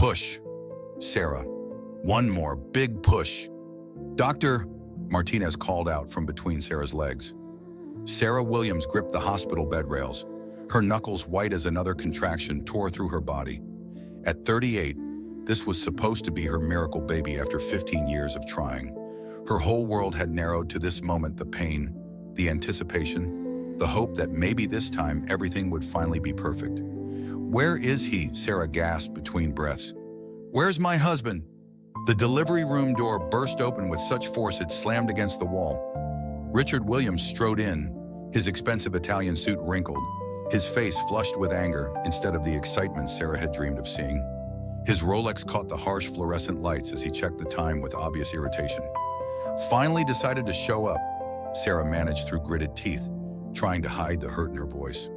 Push, Sarah. One more big push. Doctor, Martinez called out from between Sarah's legs. Sarah Williams gripped the hospital bed rails. Her knuckles white as another contraction tore through her body. At 38, this was supposed to be her miracle baby after 15 years of trying. Her whole world had narrowed to this moment, the pain, the anticipation, the hope that maybe this time everything would finally be perfect. Where is he? Sarah gasped between breaths. Where's my husband? The delivery room door burst open with such force it slammed against the wall. Richard Williams strode in, his expensive Italian suit wrinkled, his face flushed with anger instead of the excitement Sarah had dreamed of seeing. His Rolex caught the harsh fluorescent lights as he checked the time with obvious irritation. Finally decided to show up, Sarah managed through gritted teeth, trying to hide the hurt in her voice.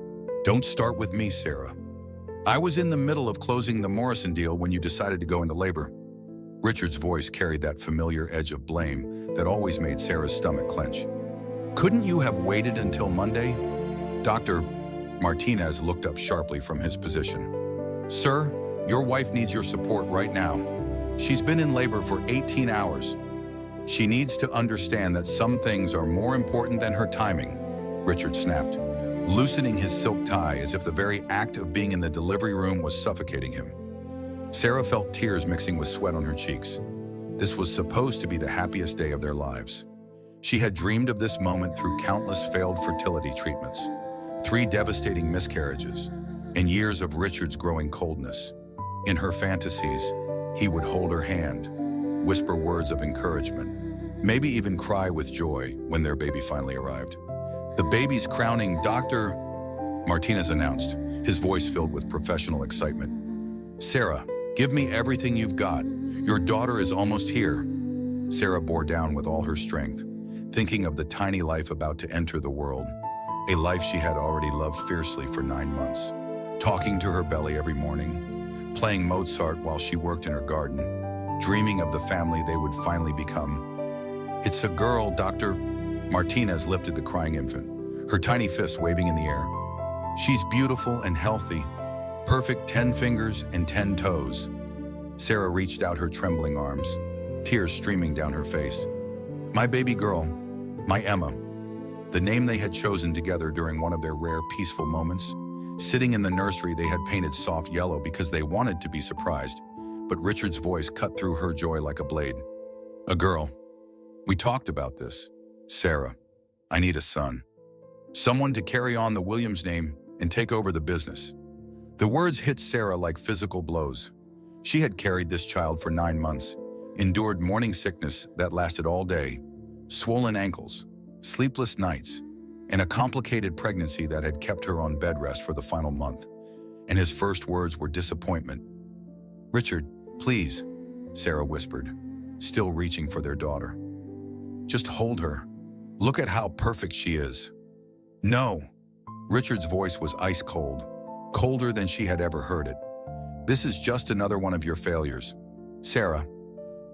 Don't start with me, Sarah. I was in the middle of closing the Morrison deal when you decided to go into labor. Richard's voice carried that familiar edge of blame that always made Sarah's stomach clench. Couldn't you have waited until Monday? Dr. Martinez looked up sharply from his position. Sir, your wife needs your support right now. She's been in labor for 18 hours. She needs to understand that some things are more important than her timing, Richard snapped, loosening his silk tie as if the very act of being in the delivery room was suffocating him. Sarah felt tears mixing with sweat on her cheeks. This was supposed to be the happiest day of their lives. She had dreamed of this moment through countless failed fertility treatments, 3 devastating miscarriages, and years of Richard's growing coldness. In her fantasies, he would hold her hand, whisper words of encouragement, maybe even cry with joy when their baby finally arrived. The baby's crowning, Dr. Martinez announced, his voice filled with professional excitement. Sarah, give me everything you've got. Your daughter is almost here. Sarah bore down with all her strength, thinking of the tiny life about to enter the world, a life she had already loved fiercely for 9 months, talking to her belly every morning, playing Mozart while she worked in her garden, dreaming of the family they would finally become. It's a girl, Dr. Martinez lifted the crying infant, her tiny fists waving in the air. She's beautiful and healthy, perfect 10 fingers and 10 toes. Sarah reached out her trembling arms, tears streaming down her face. My baby girl, my Emma, the name they had chosen together during one of their rare peaceful moments. Sitting in the nursery, they had painted soft yellow because they wanted to be surprised, but Richard's voice cut through her joy like a blade. A girl. We talked about this. Sarah, I need a son. Someone to carry on the Williams name and take over the business. The words hit Sarah like physical blows. She had carried this child for 9 months, endured morning sickness that lasted all day, swollen ankles, sleepless nights, and a complicated pregnancy that had kept her on bed rest for the final month. And his first words were disappointment. Richard, please, Sarah whispered, still reaching for their daughter. Just hold her. Look at how perfect she is. No. Richard's voice was ice cold, colder than she had ever heard it. This is just another one of your failures. Sarah,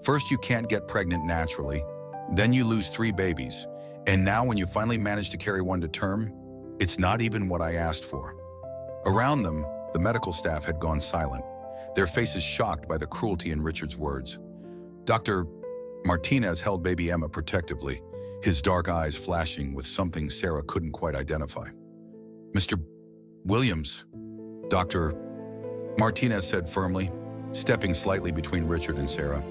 first you can't get pregnant naturally, then you lose 3 babies, and now when you finally manage to carry one to term, it's not even what I asked for. Around them, the medical staff had gone silent, their faces shocked by the cruelty in Richard's words. Dr. Martinez held baby Emma protectively, his dark eyes flashing with something Sarah couldn't quite identify. Mr. Williams, Dr. Martinez said firmly, stepping slightly between Richard and Sarah.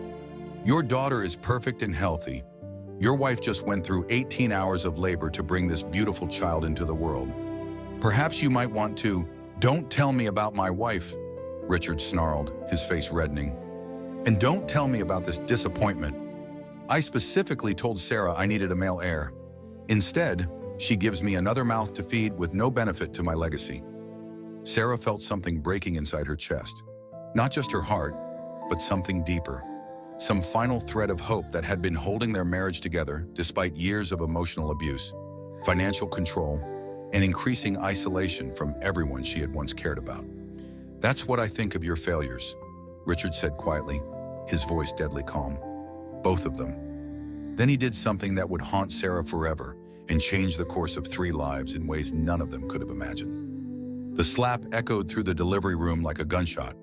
Your daughter is perfect and healthy. Your wife just went through 18 hours of labor to bring this beautiful child into the world. Perhaps you might want to, don't tell me about my wife, Richard snarled, his face reddening. And don't tell me about this disappointment. I specifically told Sarah I needed a male heir. Instead, she gives me another mouth to feed with no benefit to my legacy. Sarah felt something breaking inside her chest. Not just her heart, but something deeper. Some final thread of hope that had been holding their marriage together despite years of emotional abuse, financial control, and increasing isolation from everyone she had once cared about. That's what I think of your failures, Richard said quietly, his voice deadly calm. Both of them. Then he did something that would haunt Sarah forever and change the course of 3 lives in ways none of them could have imagined. The slap echoed through the delivery room like a gunshot.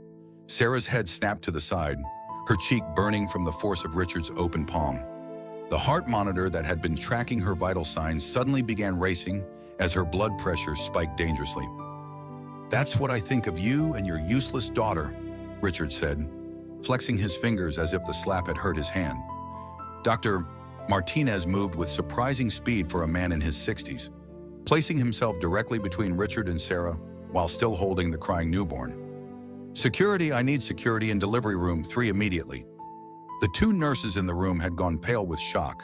Sarah's head snapped to the side, her cheek burning from the force of Richard's open palm. The heart monitor that had been tracking her vital signs suddenly began racing as her blood pressure spiked dangerously. "That's what I think of you and your useless daughter," Richard said, flexing his fingers as if the slap had hurt his hand. Dr. Martinez moved with surprising speed for a man in his 60s, placing himself directly between Richard and Sarah while still holding the crying newborn. "Security, I need security in delivery room 3 immediately." The 2 nurses in the room had gone pale with shock.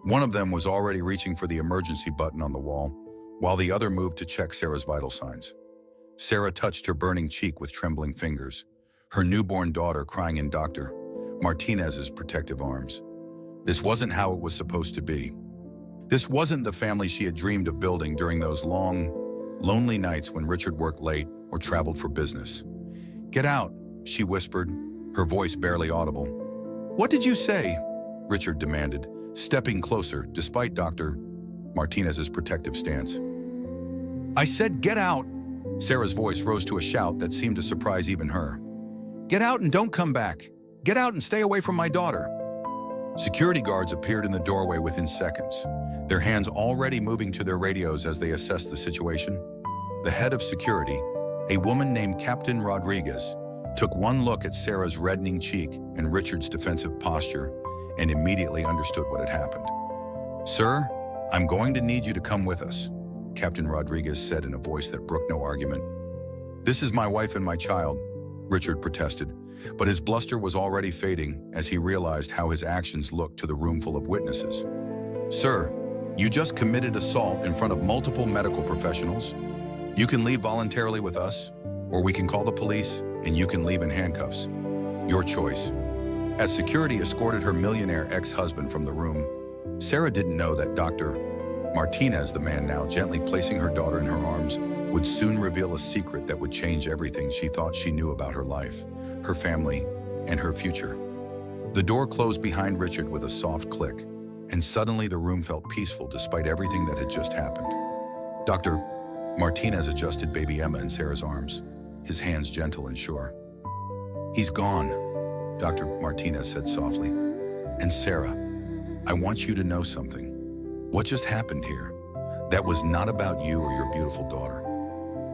One of them was already reaching for the emergency button on the wall, while the other moved to check Sarah's vital signs. Sarah touched her burning cheek with trembling fingers, her newborn daughter crying in Dr. Martinez's protective arms. This wasn't how it was supposed to be. This wasn't the family she had dreamed of building during those long, lonely nights when Richard worked late or traveled for business. "Get out," she whispered, her voice barely audible. "What did you say?" Richard demanded, stepping closer despite Dr. Martinez's protective stance. "I said get out!" Sarah's voice rose to a shout that seemed to surprise even her. "Get out and don't come back! Get out and stay away from my daughter!" Security guards appeared in the doorway within seconds, their hands already moving to their radios as they assessed the situation. The head of security, a woman named Captain Rodriguez, took one look at Sarah's reddening cheek and Richard's defensive posture and immediately understood what had happened. "Sir, I'm going to need you to come with us," Captain Rodriguez said in a voice that brooked no argument. "This is my wife and my child," Richard protested, but his bluster was already fading as he realized how his actions looked to the room full of witnesses. "Sir, you just committed assault in front of multiple medical professionals. You can leave voluntarily with us, or we can call the police and you can leave in handcuffs. Your choice." As security escorted her millionaire ex-husband from the room, Sarah didn't know that Dr. Martinez, the man now gently placing her daughter in her arms, would soon reveal a secret that would change everything she thought she knew about her life, her family, and her future. The door closed behind Richard with a soft click, and suddenly the room felt peaceful despite everything that had just happened. Dr. Martinez adjusted baby Emma in Sarah's arms, his hands gentle and sure. "He's gone," Dr. Martinez said softly. "And Sarah, I want you to know something. What just happened here, that was not about you or your beautiful daughter.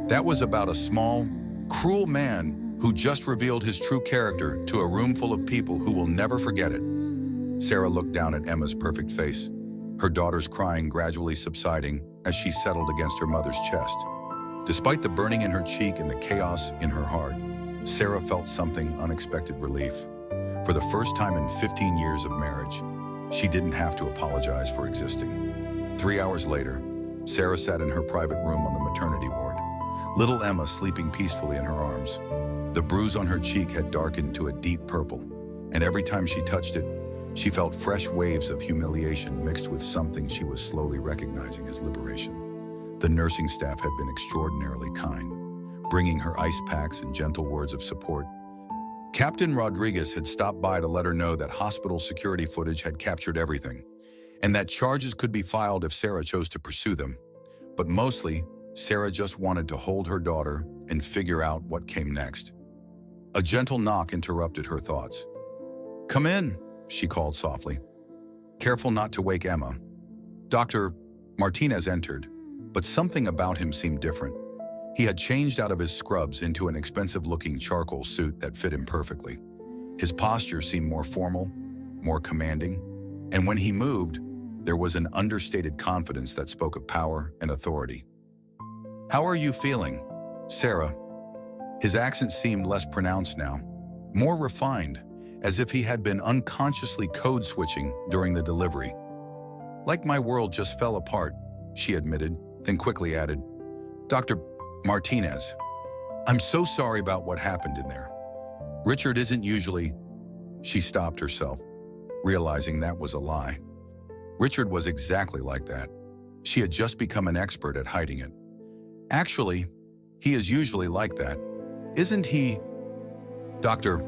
That was about a small, cruel man who just revealed his true character to a room full of people who will never forget it." Sarah looked down at Emma's perfect face, her daughter's crying gradually subsiding as she settled against her mother's chest. Despite the burning in her cheek and the chaos in her heart, Sarah felt something unexpected relief. For the first time in 15 years of marriage, she didn't have to apologize for existing. 3 hours later, Sarah sat in her private room on the maternity ward, little Emma sleeping peacefully in her arms. The bruise on her cheek had darkened to a deep purple, and every time she touched it, she felt fresh waves of humiliation mixed with something she was slowly recognizing as liberation. The nursing staff had been extraordinarily kind, bringing her ice packs and gentle words of support. Captain Rodriguez had stopped by to let her know that hospital security footage had captured everything, and that charges could be filed if Sarah chose to pursue them. But mostly, Sarah just wanted to hold her daughter and figure out what came next. A gentle knock interrupted her thoughts. "Come in," she called softly. Careful not to wake Emma. Dr. Martinez entered, but something about him seemed different. He had changed out of his scrubs into an expensive-looking charcoal suit that fit him perfectly. His posture seemed more formal, more commanding, and when he moved, there was an understated confidence that spoke of power and authority. "How are you feeling, Sarah?" His accent seemed less pronounced now, more refined, as if he had been unconsciously code-switching during the delivery. "Like my world just fell apart," she admitted, then quickly added, "Dr. Martinez, I'm so sorry about what happened in there. Richard isn't usually—" She stopped herself, realizing that was a lie. Richard was exactly like that. She had just become an expert at hiding it. "Actually, he is usually like that. Isn't he?" Dr.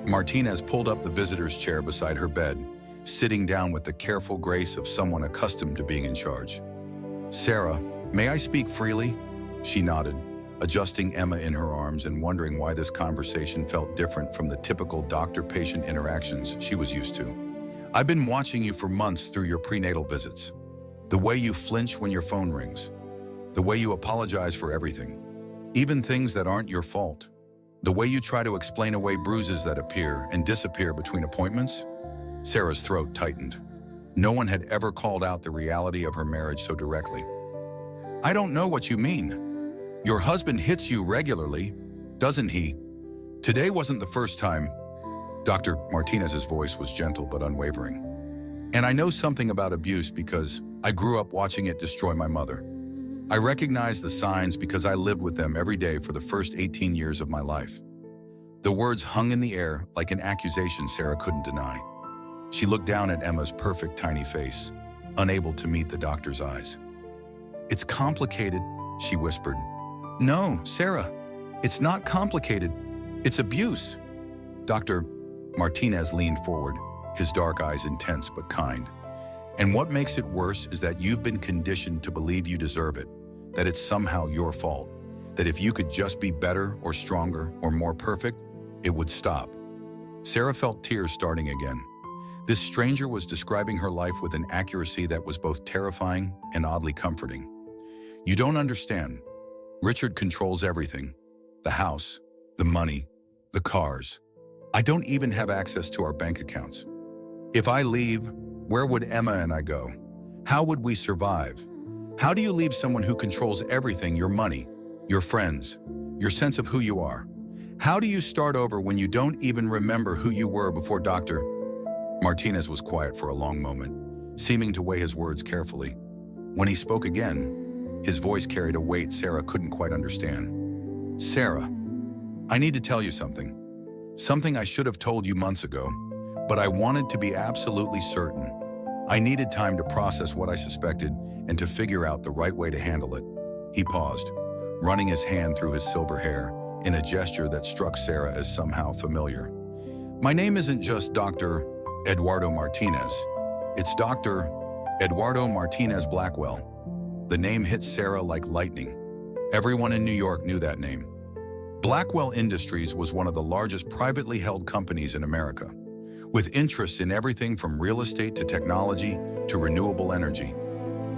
Martinez pulled up the visitor's chair beside her bed, sitting down with the careful grace of someone accustomed to being in charge. "Sarah, may I speak freely?" She nodded, adjusting Emma in her arms and wondering why this conversation felt different from the typical doctor-patient interactions she was used to. "I've been watching you for months through your prenatal visits. The way you flinch when your phone rings. The way you apologize for everything, even things that aren't your fault. The way you try to explain away bruises that appear and disappear between appointments." Sarah's throat tightened. No one had ever called out the reality of her marriage so directly. "I don't know what you mean. Your husband hits you regularly, doesn't he?" Today wasn't the first time. Dr. Martinez's voice was gentle but unwavering. "And I know something about abuse because I grew up watching it destroy my mother. I recognize the signs because I lived with them every day for the first 18 years of my life." The words hung in the air like an accusation Sarah couldn't deny. She looked down at Emma's perfect tiny face, unable to meet the doctor's eyes. "It's complicated," she whispered. "No, Sarah, it's not complicated. It's abuse." Dr. Martinez leaned forward, his dark eyes intense but kind. "And what makes it worse is that you've been conditioned to believe you deserve it, that it's somehow your fault, that if you could just be better or stronger or more perfect, it would stop." Sarah felt tears starting again. This stranger was describing her life with an accuracy that was both terrifying and oddly comforting. "You don't understand. Richard controls everything. The house, the money, the cars. I don't even have access to our bank accounts. If I leave, where would Emma and I go? How would we survive? How do you leave someone who controls everything, your money, your friends, your sense of who you are? How do you start over when you don't even remember who you were before Dr. Martinez was quiet for a long moment, seeming to weigh his words carefully. When he spoke again, his voice carried a weight Sarah couldn't quite understand. "Sarah, I need to tell you something. Something I should have told you months ago, but I wanted to be absolutely certain. I needed time to process what I suspected and to figure out the right way to handle it." He paused, running his hand through his silver hair in a gesture that struck Sarah as somehow familiar. "My name isn't just Dr. Eduardo Martinez. It's Dr. Eduardo Martinez Blackwell." The name hit Sarah like lightning. Everyone in New York knew that name. Blackwell Industries was one of the largest privately held companies in America, with interests in everything from real estate to technology to renewable energy.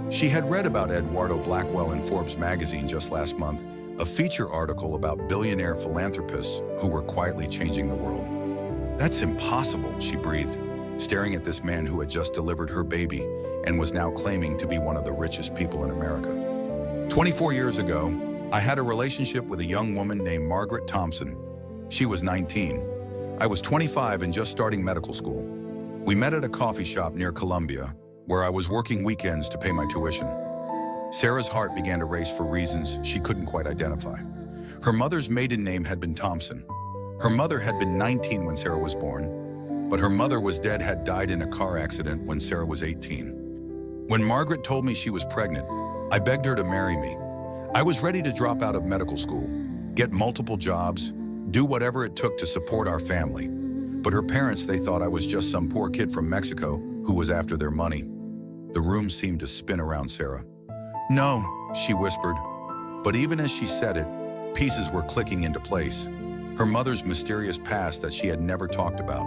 She had read about Eduardo Blackwell in Forbes magazine just last month, a feature article about billionaire philanthropists who were quietly changing the world. "That's impossible," she breathed, staring at this man who had just delivered her baby and was now claiming to be one of the richest people in America. 24 years ago, I had a relationship with a young woman named Margaret Thompson. She was 19. I was 25 and just starting medical school. We met at a coffee shop near Columbia, where I was working weekends to pay my tuition. Sarah's heart began to race for reasons she couldn't quite identify. Her mother's maiden name had been Thompson. Her mother had been 19 when Sarah was born, but her mother had died in a car accident when Sarah was 18. When Margaret told me she was pregnant, I begged her to marry me. I was ready to drop out of medical school, get multiple jobs, do whatever it took to support our family. But her parents, they thought I was just some poor kid from Mexico who was after their money. The room seemed to spin around Sarah. "No," she whispered. But even as she said it, pieces were clicking into place. Her mother's mysterious past that she had never talked about.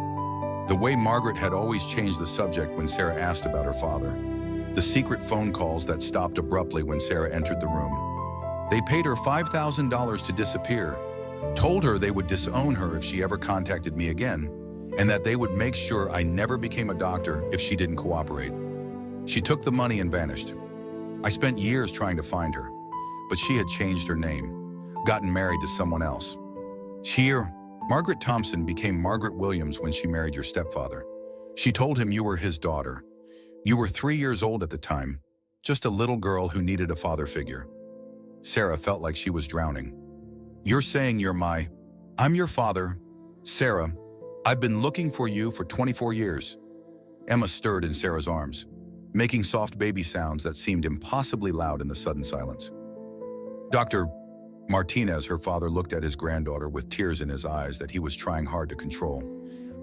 The way Margaret had always changed the subject when Sarah asked about her father. The secret phone calls that stopped abruptly when Sarah entered the room. They paid her $5,000 to disappear, told her they would disown her if she ever contacted me again, and that they would make sure I never became a doctor if she didn't cooperate. She took the money and vanished. I spent years trying to find her, but she had changed her name, gotten married to someone else. Margaret Thompson became Margaret Williams when she married your stepfather. She told him you were his daughter. You were 3 years old at the time, just a little girl who needed a father figure." Sarah felt like she was drowning. "You're saying I'm your father. Sarah, I've been looking for you for 24 years. Emma stirred in Sarah's arms, making soft baby sounds that seemed impossibly loud in the sudden silence. Dr. Martinez, her father, looked at his granddaughter with tears in his eyes that he was trying hard to control.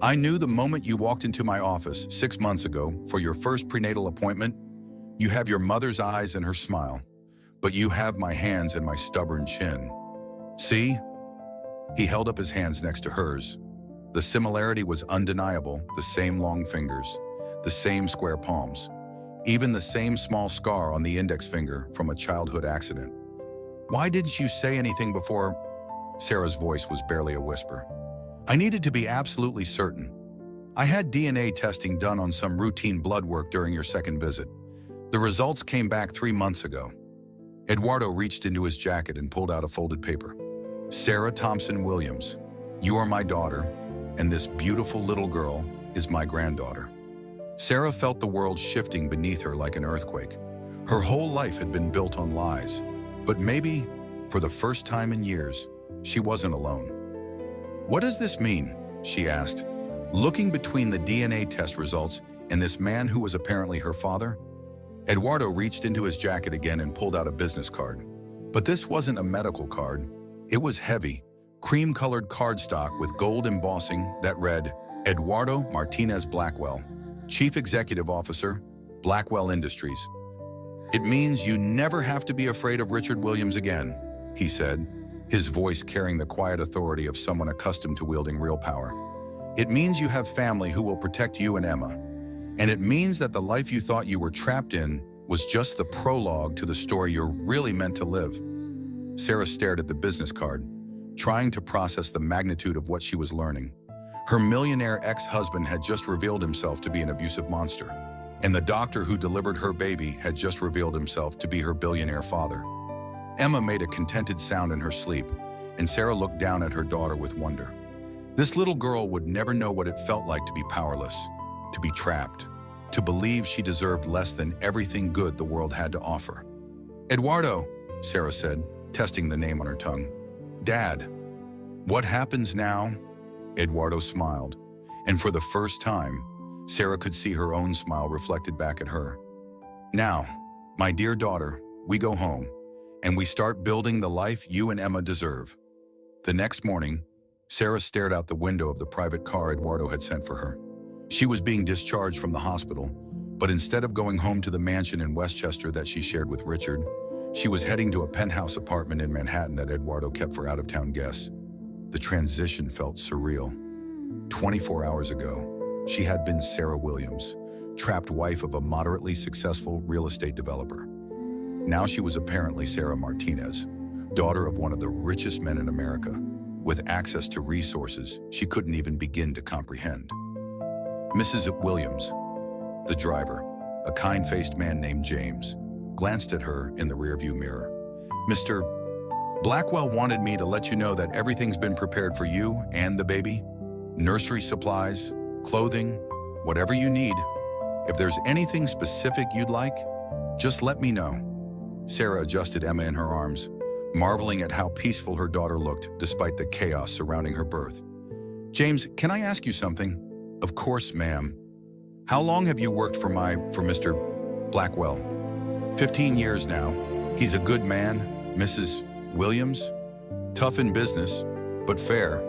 "I knew the moment you walked into my office 6 months ago for your first prenatal appointment. You have your mother's eyes and her smile, but you have my hands and my stubborn chin." See? He held up his hands next to hers. The similarity was undeniable, the same long fingers, the same square palms, even the same small scar on the index finger from a childhood accident. Why didn't you say anything before? Sarah's voice was barely a whisper. I needed to be absolutely certain. I had DNA testing done on some routine blood work during your second visit. The results came back 3 months ago. Eduardo reached into his jacket and pulled out a folded paper. Sarah Thompson Williams, you are my daughter, and this beautiful little girl is my granddaughter. Sarah felt the world shifting beneath her like an earthquake. Her whole life had been built on lies, but maybe, for the first time in years, she wasn't alone. What does this mean? She asked, looking between the DNA test results and this man who was apparently her father. Eduardo reached into his jacket again and pulled out a business card. But this wasn't a medical card. It was heavy, cream-colored cardstock with gold embossing that read, Eduardo Martinez Blackwell, Chief Executive Officer, Blackwell Industries. It means you never have to be afraid of Richard Williams again, he said, his voice carrying the quiet authority of someone accustomed to wielding real power. It means you have family who will protect you and Emma. And it means that the life you thought you were trapped in was just the prologue to the story you're really meant to live. Sarah stared at the business card, trying to process the magnitude of what she was learning. Her millionaire ex-husband had just revealed himself to be an abusive monster, and the doctor who delivered her baby had just revealed himself to be her billionaire father. Emma made a contented sound in her sleep, and Sarah looked down at her daughter with wonder. This little girl would never know what it felt like to be powerless, to be trapped, to believe she deserved less than everything good the world had to offer. Eduardo, Sarah said, testing the name on her tongue. Dad, what happens now? Eduardo smiled, and for the first time, Sarah could see her own smile reflected back at her. Now, my dear daughter, we go home, and we start building the life you and Emma deserve. The next morning, Sarah stared out the window of the private car Eduardo had sent for her. She was being discharged from the hospital, but instead of going home to the mansion in Westchester that she shared with Richard, she was heading to a penthouse apartment in Manhattan that Eduardo kept for out-of-town guests. The transition felt surreal. 24 hours ago, she had been Sarah Williams, trapped wife of a moderately successful real estate developer. Now she was apparently Sarah Martinez, daughter of one of the richest men in America, with access to resources she couldn't even begin to comprehend. Mrs. Williams, the driver, a kind-faced man named James, glanced at her in the rearview mirror. Mr. Blackwell wanted me to let you know that everything's been prepared for you and the baby. Nursery supplies, clothing, whatever you need. If there's anything specific you'd like, just let me know. Sarah adjusted Emma in her arms, marveling at how peaceful her daughter looked despite the chaos surrounding her birth. James, can I ask you something? Of course, ma'am. How long have you worked for Mr. Blackwell? 15 years now. He's a good man, Mrs. Williams. Tough in business, but fair.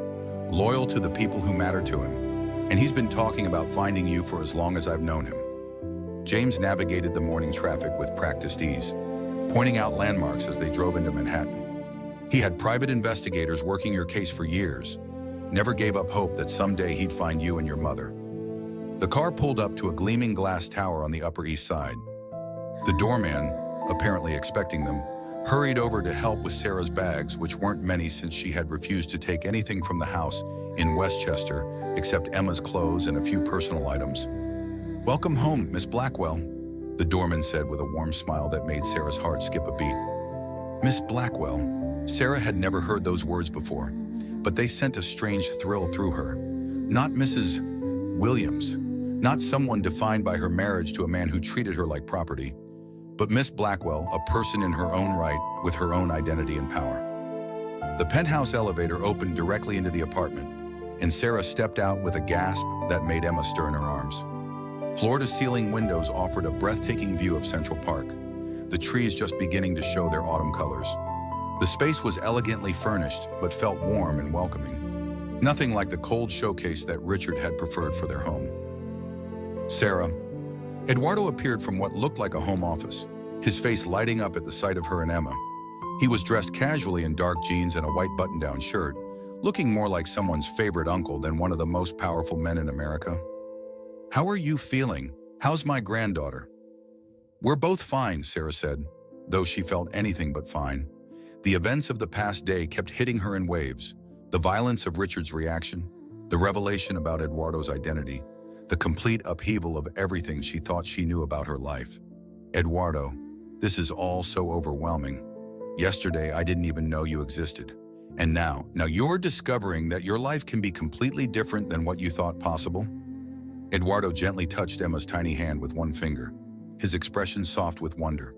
Loyal to the people who matter to him. And he's been talking about finding you for as long as I've known him. James navigated the morning traffic with practiced ease, pointing out landmarks as they drove into Manhattan. He had private investigators working your case for years, never gave up hope that someday he'd find you and your mother. The car pulled up to a gleaming glass tower on the Upper East Side. The doorman, apparently expecting them, hurried over to help with Sarah's bags, which weren't many since she had refused to take anything from the house in Westchester except Emma's clothes and a few personal items. Welcome home, Miss Blackwell, the doorman said with a warm smile that made Sarah's heart skip a beat. Miss Blackwell. Sarah had never heard those words before, but they sent a strange thrill through her. Not Mrs. Williams, not someone defined by her marriage to a man who treated her like property, but Miss Blackwell, a person in her own right with her own identity and power. The penthouse elevator opened directly into the apartment, and Sarah stepped out with a gasp that made Emma stir in her arms. Floor-to-ceiling windows offered a breathtaking view of Central Park, the trees just beginning to show their autumn colors. The space was elegantly furnished, but felt warm and welcoming. Nothing like the cold showcase that Richard had preferred for their home. Sarah. Eduardo appeared from what looked like a home office, his face lighting up at the sight of her and Emma. He was dressed casually in dark jeans and a white button-down shirt, looking more like someone's favorite uncle than one of the most powerful men in America. "How are you feeling? How's my granddaughter?" "We're both fine," Sarah said, though she felt anything but fine. The events of the past day kept hitting her in waves. The violence of Richard's reaction, the revelation about Eduardo's identity, the complete upheaval of everything she thought she knew about her life. "Eduardo, this is all so overwhelming. Yesterday, I didn't even know you existed. And now you're discovering that your life can be completely different than what you thought possible?" Eduardo gently touched Emma's tiny hand with one finger, his expression soft with wonder.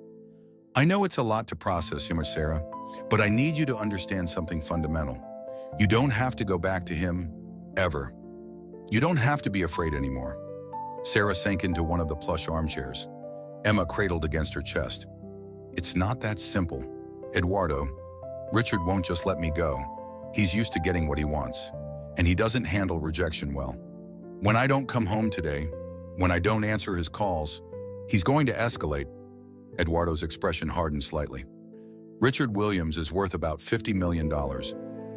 "I know it's a lot to process, Sarah, but I need you to understand something fundamental. You don't have to go back to him, ever. You don't have to be afraid anymore." Sarah sank into one of the plush armchairs, Emma cradled against her chest. "It's not that simple, Eduardo. Richard won't just let me go. He's used to getting what he wants, and he doesn't handle rejection well. When I don't come home today, when I don't answer his calls, he's going to escalate." Eduardo's expression hardened slightly. "Richard Williams is worth about $50 million,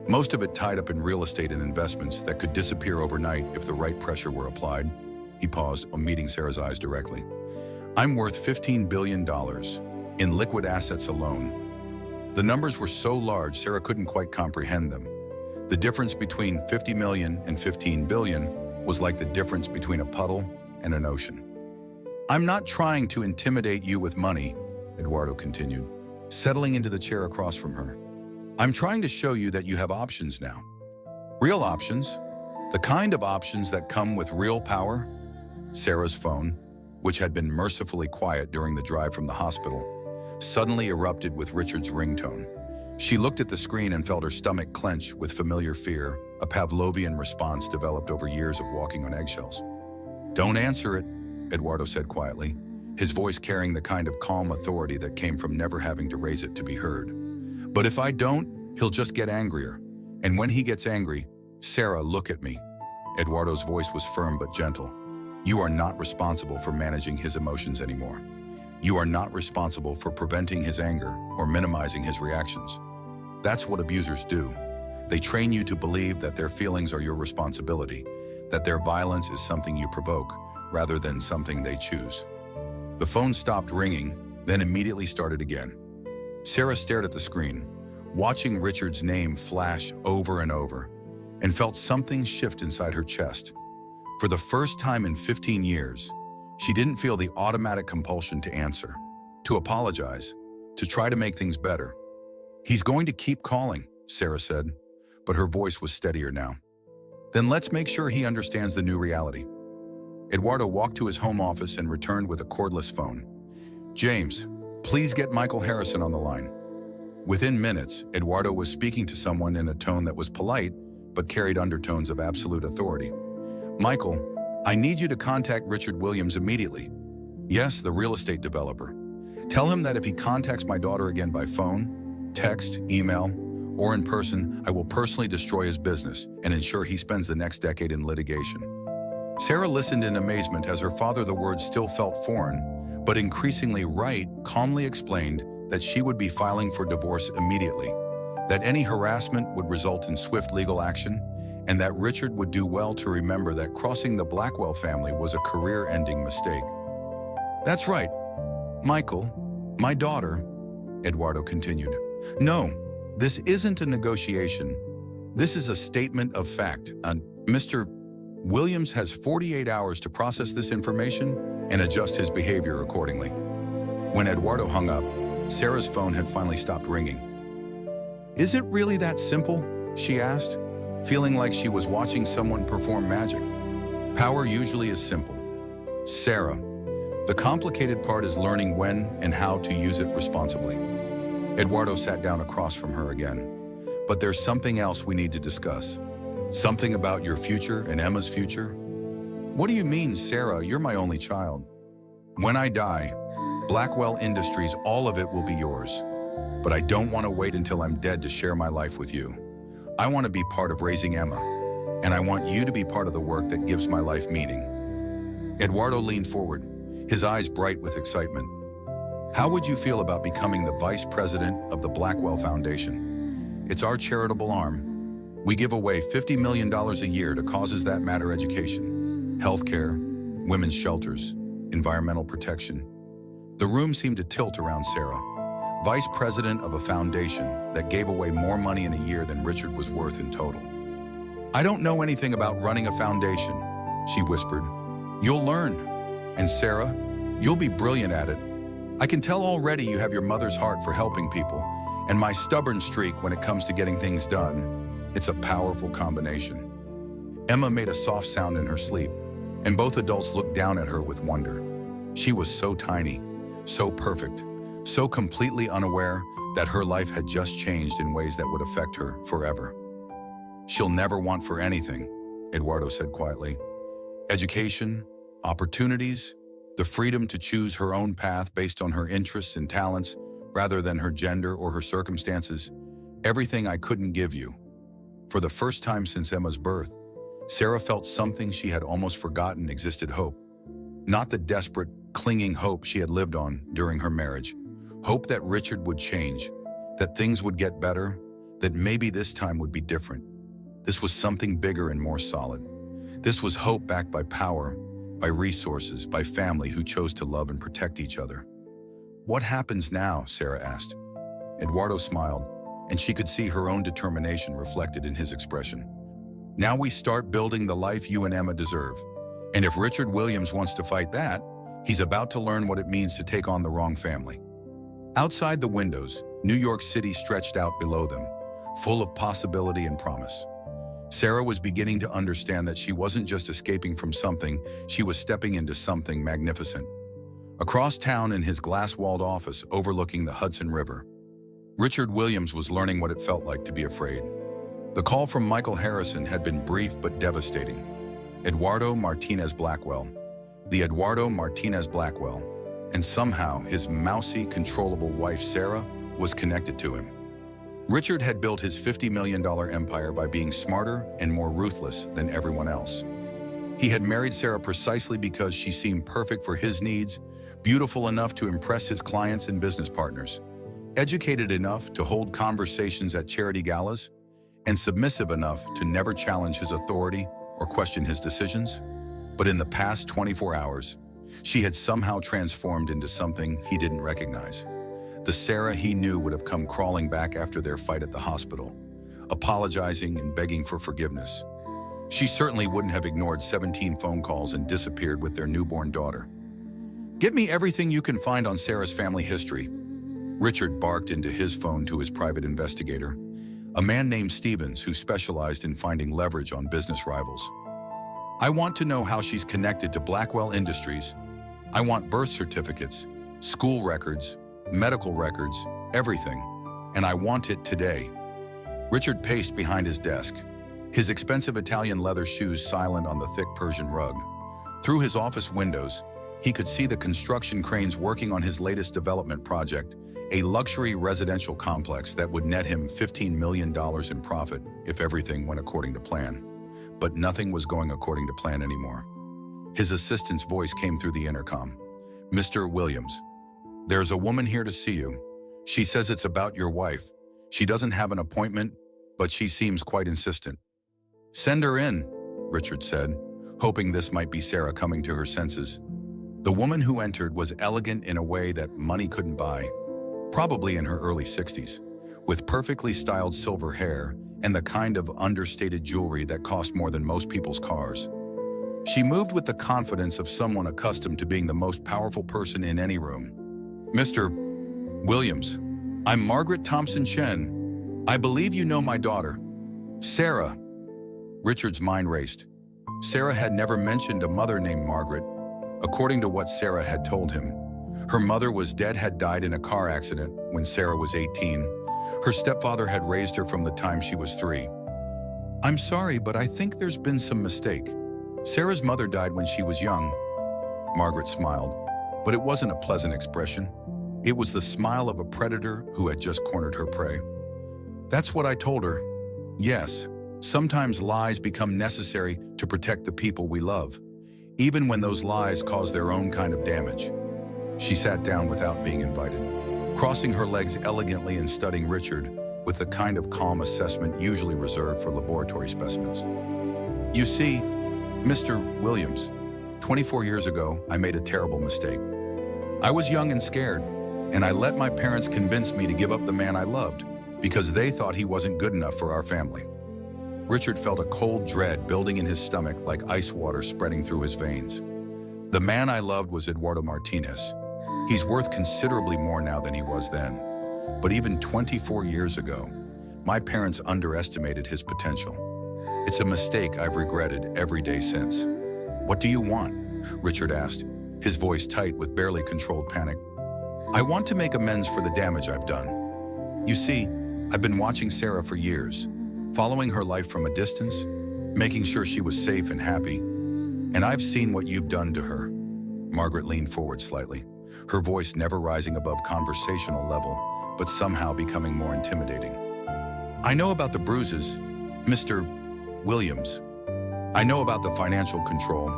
most of it tied up in real estate and investments that could disappear overnight if the right pressure were applied." He paused, meeting Sarah's eyes directly. "I'm worth $15 billion in liquid assets alone." The numbers were so large Sarah couldn't quite comprehend them. The difference between 50 million and 15 billion was like the difference between a puddle and an ocean. "I'm not trying to intimidate you with money," Eduardo continued, settling into the chair across from her. "I'm trying to show you that you have options now. Real options, the kind of options that come with real power." Sarah's phone, which had been mercifully quiet during the drive from the hospital, suddenly erupted with Richard's ringtone. She looked at the screen and felt her stomach clench with familiar fear, a Pavlovian response developed over years of walking on eggshells. "Don't answer it," Eduardo said quietly, his voice carrying the kind of calm authority that came from never having to raise it to be heard. "But if I don't, he'll just get angrier. And when he gets angry, Sarah, look at me." Eduardo's voice was firm but gentle. "You are not responsible for managing his emotions anymore. You are not responsible for preventing his anger or minimizing his reactions. That's what abusers do. They train you to believe that their feelings are your responsibility, that their violence is something you provoke rather than something they choose." The phone stopped ringing, then immediately started again. Sarah stared at the screen, watching Richard's name flash over and over, and felt something shift inside her chest. For the first time in 15 years, she didn't feel the automatic compulsion to answer, to apologize, to try to make things better. "He's going to keep calling," Sarah said, but her voice was steadier now. "Then let's make sure he understands the new reality." Eduardo walked to his home office and returned with a cordless phone. "James, please get Michael Harrison on the line." Within minutes, Eduardo was speaking to someone in a tone that was polite, but carried undertones of absolute authority. "Michael, I need you to contact Richard Williams immediately." "Yes, the real estate developer. Tell him that if he contacts my daughter again by phone, text, email, or in person, I will personally destroy his business and ensure he spends the next decade in litigation." Sarah listened in amazement as her father, the words still felt foreign, but increasingly right, calmly explained that she would be filing for divorce immediately, that any harassment would result in swift legal action, and that Richard would do well to remember that crossing the Blackwell family was a career-ending mistake. "That's right, Michael, my daughter," Eduardo continued. "No, this isn't a negotiation. This is a statement of fact. Mr. Williams has 48 hours to process this information and adjust his behavior accordingly." When Eduardo hung up, Sarah's phone had finally stopped ringing. "Is it really that simple?" she asked, feeling like she was watching someone perform magic. "Power usually is simple, Sarah. The complicated part is learning when and how to use it responsibly." Eduardo sat down across from her again. "But there's something else we need to discuss. Something about your future and Emma's future." "What do you mean, Sarah? You're my only child." "When I die, Blackwell Industries, all of it will be yours. But I don't want to wait until I'm dead to share my life with you. I want to be part of raising Emma, and I want you to be part of the work that gives my life meaning." Eduardo leaned forward, his eyes bright with excitement. How would you feel about becoming the vice president of the Blackwell Foundation? It's our charitable arm. We give away $50 million a year to causes that matter: education, healthcare, women's shelters, environmental protection. The room seemed to tilt around Sarah, vice president of a foundation that gave away more money in a year than Richard was worth in total. "I don't know anything about running a foundation," she whispered. "You'll learn. And Sarah, you'll be brilliant at it. I can tell already you have your mother's heart for helping people, and my stubborn streak when it comes to getting things done. It's a powerful combination." Emma made a soft sound in her sleep, and both adults looked down at her with wonder. She was so tiny, so perfect, so completely unaware that her life had just changed in ways that would affect her forever. "She'll never want for anything," Eduardo said quietly. "Education, opportunities, the freedom to choose her own path based on her interests and talents rather than her gender or her circumstances. Everything I couldn't give you." For the first time since Emma's birth, Sarah felt something she had almost forgotten existed: hope. Not the desperate, clinging hope she had lived on during her marriage. Hope that Richard would change, that things would get better, that maybe this time would be different. This was something bigger and more solid. This was hope backed by power, by resources, by family who chose to love and protect each other. "What happens now?" Sarah asked. Eduardo smiled, and she could see her own determination reflected in his expression. "Now we start building the life you and Emma deserve. And if Richard Williams wants to fight that, he's about to learn what it means to take on the wrong family." Outside the windows, New York City stretched out below them, full of possibility and promise. Sarah was beginning to understand that she wasn't just escaping from something, she was stepping into something magnificent. Across town in his glass-walled office overlooking the Hudson River, Richard Williams was learning what it felt like to be afraid. The call from Michael Harrison had been brief but devastating. Eduardo Martinez Blackwell. The Eduardo Martinez Blackwell. And somehow his mousy, controllable wife Sarah was connected to him. Richard had built his $50 million empire by being smarter and more ruthless than everyone else. He had married Sarah precisely because she seemed perfect for his needs, beautiful enough to impress his clients and business partners, educated enough to hold conversations at charity galas, and submissive enough to never challenge his authority or question his decisions. But in the past 24 hours, she had somehow transformed into something he didn't recognize. The Sarah he knew would have come crawling back after their fight at the hospital, apologizing and begging for forgiveness. She certainly wouldn't have ignored 17 phone calls and disappeared with their newborn daughter. "Give me everything you can find on Sarah's family history," Richard barked into his phone to his private investigator, a man named Stevens who specialized in finding leverage on business rivals. "I want to know how she's connected to Blackwell Industries. I want birth certificates, school records, medical records, everything. And I want it today." Richard paced behind his desk, his expensive Italian leather shoes silent on the thick Persian rug. Through his office windows, he could see the construction cranes working on his latest development project, a luxury residential complex that would net him $15 million in profit if everything went according to plan. But nothing was going according to plan anymore. His assistant's voice came through the intercom. "Mr. Williams, there's a woman here to see you. She says it's about your wife. She doesn't have an appointment, but she seems quite insistent." "Send her in," Richard said, hoping this might be Sarah coming to her senses. The woman who entered was elegant in a way that money couldn't buy, probably in her early 60s, with perfectly styled silver hair and the kind of understated jewelry that cost more than most people's cars. She moved with the confidence of someone accustomed to being the most powerful person in any room. "Mr. Williams, I'm Margaret Thompson Chen. I believe you know my daughter, Sarah." Richard's mind raced. Sarah had never mentioned a mother named Margaret. According to what Sarah had told him, her mother was dead, had died in a car accident when Sarah was 18. Her stepfather had raised her from the time she was 3. "I'm sorry, but I think there's been some mistake. Sarah's mother died when she was young." Margaret smiled, but it wasn't a pleasant expression. It was the smile of a predator who had just cornered her prey. "That's what I told her. Yes, sometimes lies become necessary to protect the people we love, even when those lies cause their own kind of damage." She sat down without being invited, crossing her legs elegantly and studying Richard with the kind of calm assessment usually reserved for laboratory specimens. You see, Mr. Williams, 24 years ago, I made a terrible mistake. I was young and scared, and I let my parents convince me to give up the man I loved because they thought he wasn't good enough for our family. Richard felt a cold dread building in his stomach like ice water spreading through his veins. The man I loved was Eduardo Martinez. He's worth considerably more now than he was then. But even 24 years ago, my parents underestimated his potential. It's a mistake I've regretted every day since. What do you want? Richard asked, his voice tight with barely controlled panic. I want to make amends for the damage I've done. You see, I've been watching Sarah for years, following her life from a distance, making sure she was safe and happy. And I've seen what you've done to her. Margaret leaned forward slightly, her voice never rising above conversational level, but somehow becoming more intimidating. I know about the bruises, Mr. Williams. I know about the financial control,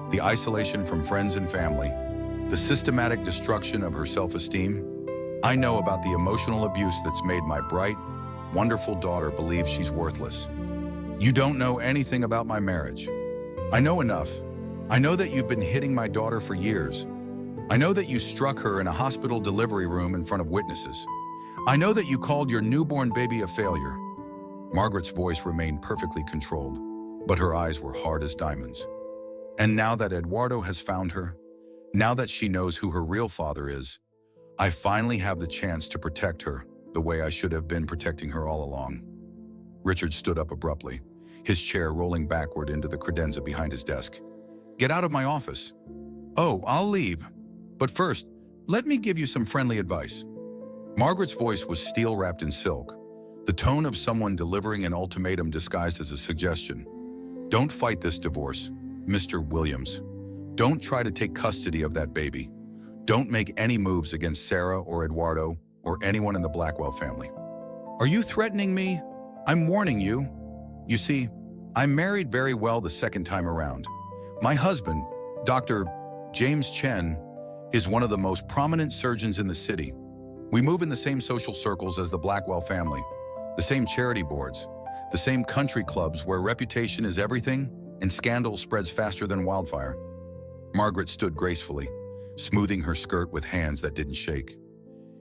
the isolation from friends and family, the systematic destruction of her self-esteem. I know about the emotional abuse that's made my bright, wonderful daughter believe she's worthless. You don't know anything about my marriage. I know enough. I know that you've been hitting my daughter for years. I know that you struck her in a hospital delivery room in front of witnesses. I know that you called your newborn baby a failure. Margaret's voice remained perfectly controlled, but her eyes were hard as diamonds. And now that Eduardo has found her, now that she knows who her real father is, I finally have the chance to protect her the way I should have been protecting her all along. Richard stood up abruptly, his chair rolling backward into the credenza behind his desk. Get out of my office. Oh, I'll leave. But first, let me give you some friendly advice. Margaret's voice was steel wrapped in silk, the tone of someone delivering an ultimatum disguised as a suggestion. Don't fight this divorce, Mr. Williams. Don't try to take custody of that baby. Don't make any moves against Sarah or Eduardo or anyone in the Blackwell family. Are you threatening me? I'm warning you. You see, I married very well the second time around. My husband, Dr. James Chen, is one of the most prominent surgeons in the city. We move in the same social circles as the Blackwell family, the same charity boards, the same country clubs where reputation is everything and scandal spreads faster than wildfire. Margaret stood gracefully, smoothing her skirt with hands that didn't shake.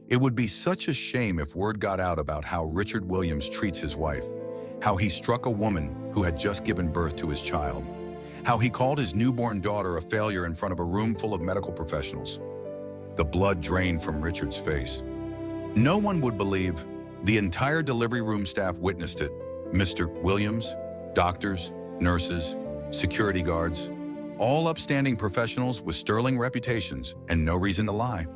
It would be such a shame if word got out about how Richard Williams treats his wife, how he struck a woman who had just given birth to his child, how he called his newborn daughter a failure in front of a room full of medical professionals. The blood drained from Richard's face. No one would believe. The entire delivery room staff witnessed it. Mr. Williams, doctors, nurses, security guards, all upstanding professionals with sterling reputations and no reason to lie.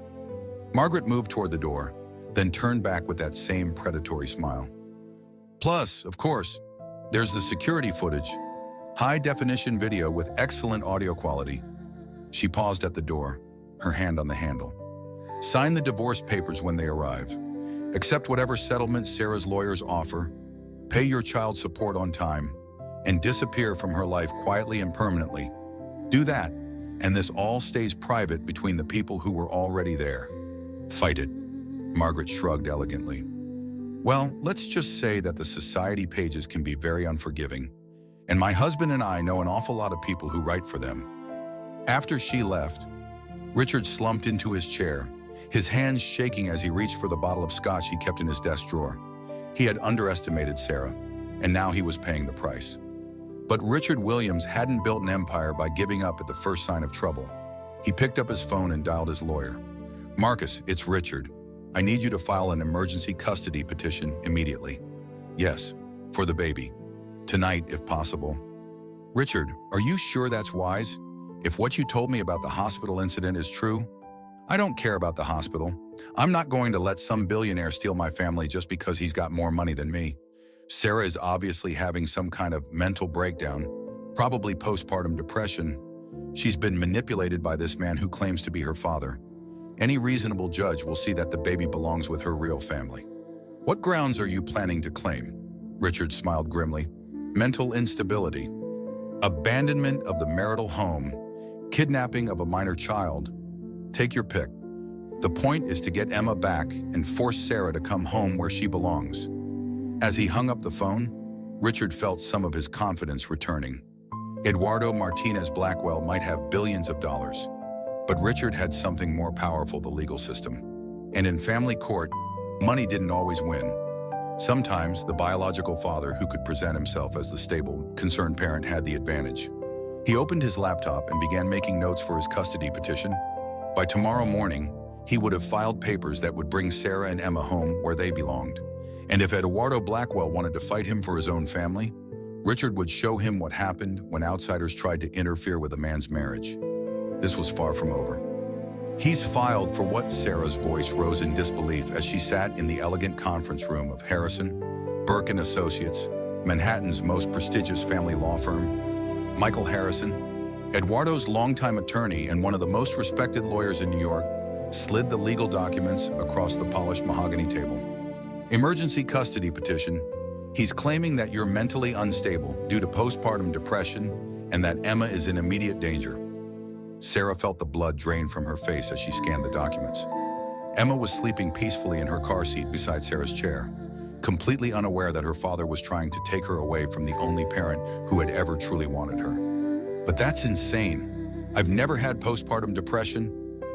Margaret moved toward the door, then turned back with that same predatory smile. Plus, of course, there's the security footage, high-definition video with excellent audio quality. She paused at the door, her hand on the handle. Sign the divorce papers when they arrive. Accept whatever settlement Sarah's lawyers offer. Pay your child support on time, and disappear from her life quietly and permanently. Do that, and this all stays private between the people who were already there. Fight it. Margaret shrugged elegantly. Well, let's just say that the society pages can be very unforgiving, and my husband and I know an awful lot of people who write for them. After she left, Richard slumped into his chair, his hands shaking as he reached for the bottle of scotch he kept in his desk drawer. He had underestimated Sarah, and now he was paying the price. But Richard Williams hadn't built an empire by giving up at the first sign of trouble. He picked up his phone and dialed his lawyer. Marcus, it's Richard. I need you to file an emergency custody petition immediately. Yes, for the baby. Tonight, if possible. Richard, are you sure that's wise? If what you told me about the hospital incident is true? I don't care about the hospital. I'm not going to let some billionaire steal my family just because he's got more money than me. Sarah is obviously having some kind of mental breakdown, probably postpartum depression. She's been manipulated by this man who claims to be her father. Any reasonable judge will see that the baby belongs with her real family. What grounds are you planning to claim? Richard smiled grimly. Mental instability, abandonment of the marital home, kidnapping of a minor child. Take your pick. The point is to get Emma back and force Sarah to come home where she belongs. As he hung up the phone, Richard felt some of his confidence returning. Eduardo Martinez Blackwell might have billions of dollars, but Richard had something more powerful: the legal system. And in family court, money didn't always win. Sometimes the biological father, who could present himself as the stable, concerned parent, had the advantage. He opened his laptop and began making notes for his custody petition. By tomorrow morning, he would have filed papers that would bring Sarah and Emma home where they belonged. And if Eduardo Blackwell wanted to fight him for his own family, Richard would show him what happened when outsiders tried to interfere with a man's marriage. This was far from over. "He's filed for what?" Sarah's voice rose in disbelief as she sat in the elegant conference room of Harrison, Burke & Associates, Manhattan's most prestigious family law firm. Michael Harrison, Eduardo's longtime attorney and one of the most respected lawyers in New York, slid the legal documents across the polished mahogany table. "Emergency custody petition. He's claiming that you're mentally unstable due to postpartum depression and that Emma is in immediate danger." Sarah felt the blood drain from her face as she scanned the documents. Emma was sleeping peacefully in her car seat beside Sarah's chair, completely unaware that her father was trying to take her away from the only parent who had ever truly wanted her. "But that's insane. I've never had postpartum depression.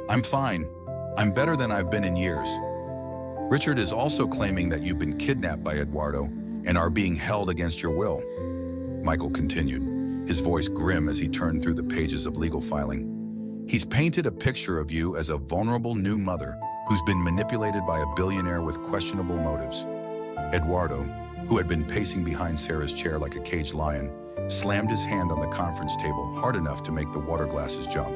I'm fine. I'm better than I've been in years." "Richard is also claiming that you've been kidnapped by Eduardo and are being held against your will," Michael continued, his voice grim as he turned through the pages of legal filing. "He's painted a picture of you as a vulnerable new mother who's been manipulated by a billionaire with questionable motives." Eduardo, who had been pacing behind Sarah's chair like a caged lion, slammed his hand on the conference table hard enough to make the water glasses jump.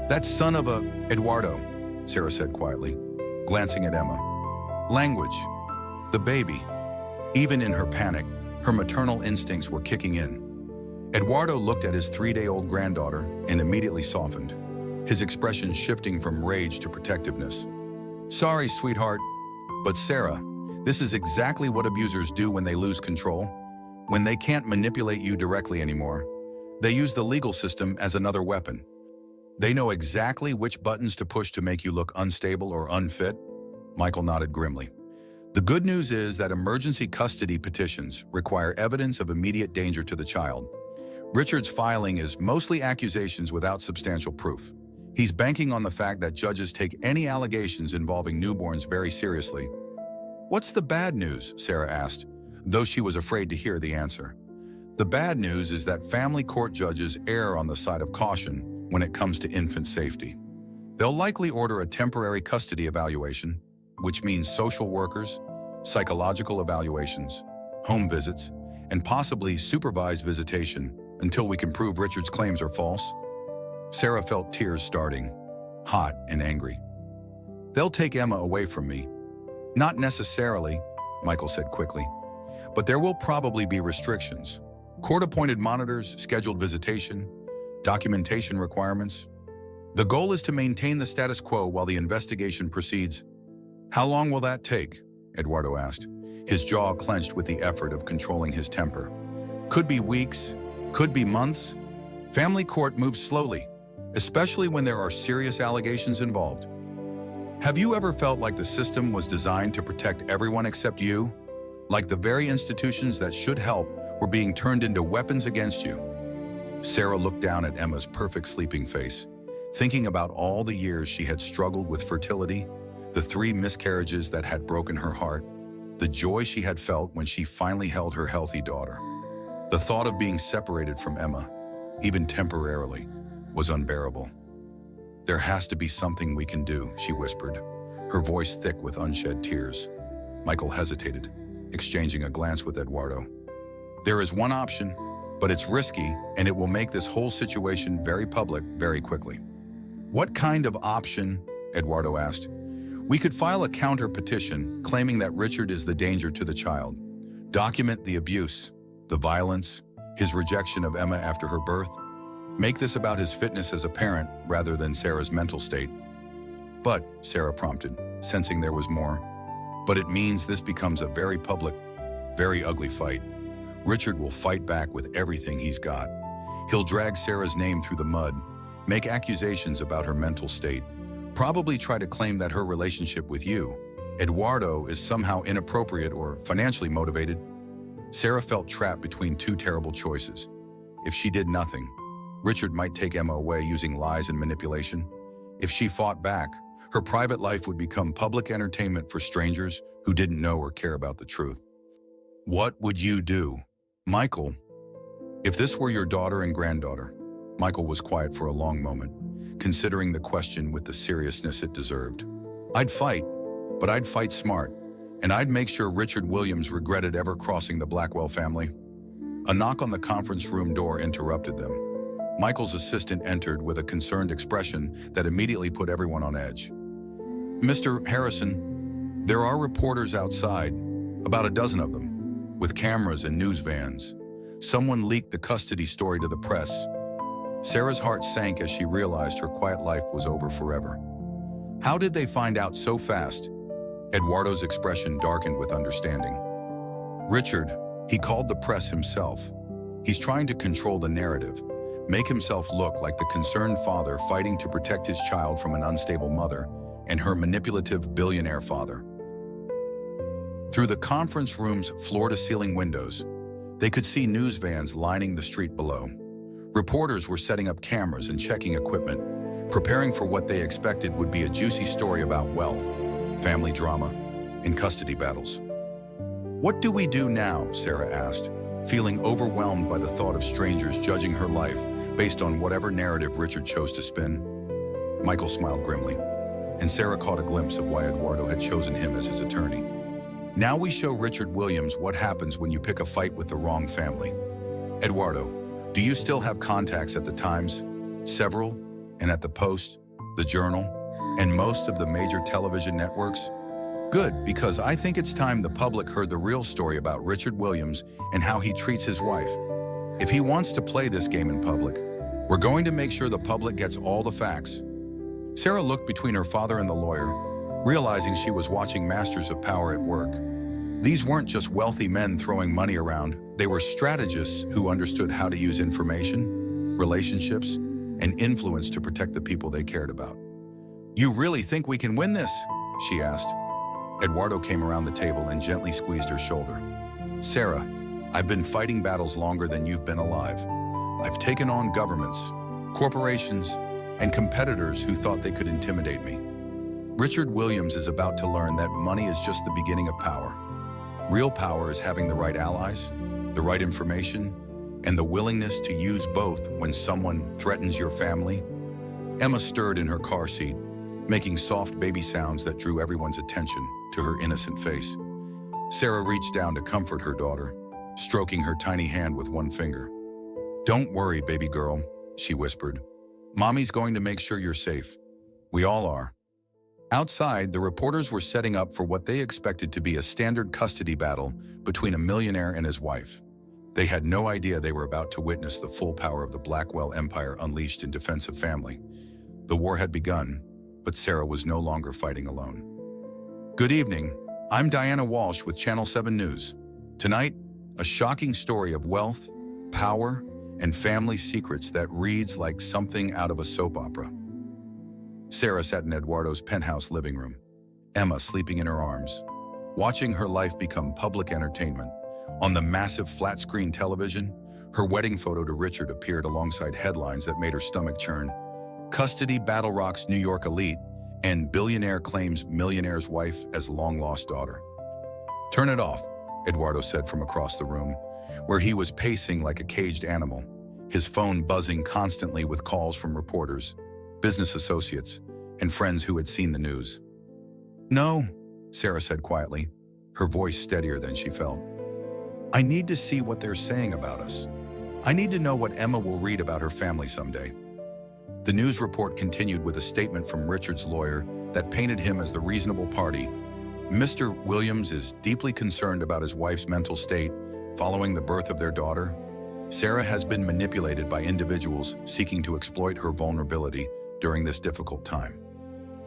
"That son of a—" "Eduardo," Sarah said quietly, glancing at Emma. "Language. The baby." Even in her panic, her maternal instincts were kicking in. Eduardo looked at his 3-day-old granddaughter and immediately softened, his expression shifting from rage to protectiveness. "Sorry, sweetheart, but Sarah, this is exactly what abusers do when they lose control. When they can't manipulate you directly anymore, they use the legal system as another weapon. They know exactly which buttons to push to make you look unstable or unfit." Michael nodded grimly. "The good news is that emergency custody petitions require evidence of immediate danger to the child. Richard's filing is mostly accusations without substantial proof. He's banking on the fact that judges take any allegations involving newborns very seriously." "What's the bad news?" Sarah asked, though she was afraid to hear the answer. "The bad news is that family court judges err on the side of caution when it comes to infant safety. They'll likely order a temporary custody evaluation, which means social workers, psychological evaluations, home visits, and possibly supervised visitation until we can prove Richard's claims are false." Sarah felt tears starting, hot and angry. "They'll take Emma away from me." "Not necessarily," Michael said quickly, "but there will probably be restrictions. Court-appointed monitors, scheduled visitation, documentation requirements. The goal is to maintain the status quo while the investigation proceeds." "How long will that take?" Eduardo asked, his jaw clenched with the effort of controlling his temper. "Could be weeks, could be months. Family court moves slowly, especially when there are serious allegations involved. Have you ever felt like the system was designed to protect everyone except you? Like the very institutions that should help were being turned into weapons against you?" Sarah looked down at Emma's perfect sleeping face, thinking about all the years she had struggled with fertility, the 3 miscarriages that had broken her heart, the joy she had felt when she finally held her healthy daughter. The thought of being separated from Emma, even temporarily, was unbearable. "There has to be something we can do," she whispered, her voice thick with unshed tears. Michael hesitated, exchanging a glance with Eduardo. "There is one option, but it's risky and it will make this whole situation very public very quickly." "What kind of option?" Eduardo asked. "We could file a counter petition claiming that Richard is the danger to the child. Document the abuse, the violence, his rejection of Emma after her birth. Make this about his fitness as a parent rather than Sarah's mental state." "But," Sarah prompted, sensing there was more, "but it means this becomes a very public, very ugly fight. Richard will fight back with everything he's got. He'll drag Sarah's name through the mud, make accusations about her mental state, probably try to claim that her relationship with you, Eduardo, is somehow inappropriate or financially motivated. Sarah felt trapped between two terrible choices. If she did nothing, Richard might take Emma away using lies and manipulation. If she fought back, her private life would become public entertainment for strangers who didn't know or care about the truth. What would you do, Michael? If this were your daughter and granddaughter. Michael was quiet for a long moment, considering the question with the seriousness it deserved. I'd fight, but I'd fight smart, and I'd make sure Richard Williams regretted ever crossing the Blackwell family. A knock on the conference room door interrupted them. Michael's assistant entered with a concerned expression that immediately put everyone on edge. Mr. Harrison, there are reporters outside, about a dozen of them, with cameras and news vans. Someone leaked the custody story to the press. Sarah's heart sank as she realized her quiet life was over forever. How did they find out so fast? Eduardo's expression darkened with understanding. Richard, he called the press himself. He's trying to control the narrative, make himself look like the concerned father fighting to protect his child from an unstable mother and her manipulative billionaire father. Through the conference room's floor-to-ceiling windows, they could see news vans lining the street below. Reporters were setting up cameras and checking equipment, preparing for what they expected would be a juicy story about wealth, family drama, and custody battles. What do we do now? Sarah asked, feeling overwhelmed by the thought of strangers judging her life based on whatever narrative Richard chose to spin. Michael smiled grimly, and Sarah caught a glimpse of why Eduardo had chosen him as his attorney. Now we show Richard Williams what happens when you pick a fight with the wrong family. Eduardo, do you still have contacts at the Times, several, and at the Post, the Journal, and most of the major television networks? Good, because I think it's time the public heard the real story about Richard Williams and how he treats his wife. If he wants to play this game in public, we're going to make sure the public gets all the facts. Sarah looked between her father and the lawyer, realizing she was watching masters of power at work. These weren't just wealthy men throwing money around, they were strategists who understood how to use information, relationships, and influence to protect the people they cared about. You really think we can win this? She asked. Eduardo came around the table and gently squeezed her shoulder. Sarah, I've been fighting battles longer than you've been alive. I've taken on governments, corporations, and competitors who thought they could intimidate me. Richard Williams is about to learn that money is just the beginning of power. Real power is having the right allies, the right information, and the willingness to use both when someone threatens your family. Emma stirred in her car seat, making soft baby sounds that drew everyone's attention to her innocent face. Sarah reached down to comfort her daughter, stroking her tiny hand with one finger. Don't worry, baby girl, she whispered. Mommy's going to make sure you're safe. We all are. Outside, the reporters were setting up for what they expected to be a standard custody battle between a millionaire and his wife. They had no idea they were about to witness the full power of the Blackwell Empire unleashed in defense of family. The war had begun, but Sarah was no longer fighting alone. Good evening, I'm Diana Walsh with Channel 7 News. Tonight, a shocking story of wealth, power, and family secrets that reads like something out of a soap opera. Sarah sat in Eduardo's penthouse living room, Emma sleeping in her arms, watching her life become public entertainment. On the massive flat-screen television, her wedding photo to Richard appeared alongside headlines that made her stomach churn. Custody battle rocks New York elite, and billionaire claims millionaire's wife as long-lost daughter. Turn it off, Eduardo said from across the room, where he was pacing like a caged animal, his phone buzzing constantly with calls from reporters, business associates, and friends who had seen the news. No, Sarah said quietly, her voice steadier than she felt. I need to see what they're saying about us. I need to know what Emma will read about her family someday. The news report continued with a statement from Richard's lawyer that painted him as the reasonable party. Mr. Williams is deeply concerned about his wife's mental state following the birth of their daughter. Sarah has been manipulated by individuals seeking to exploit her vulnerability during this difficult time.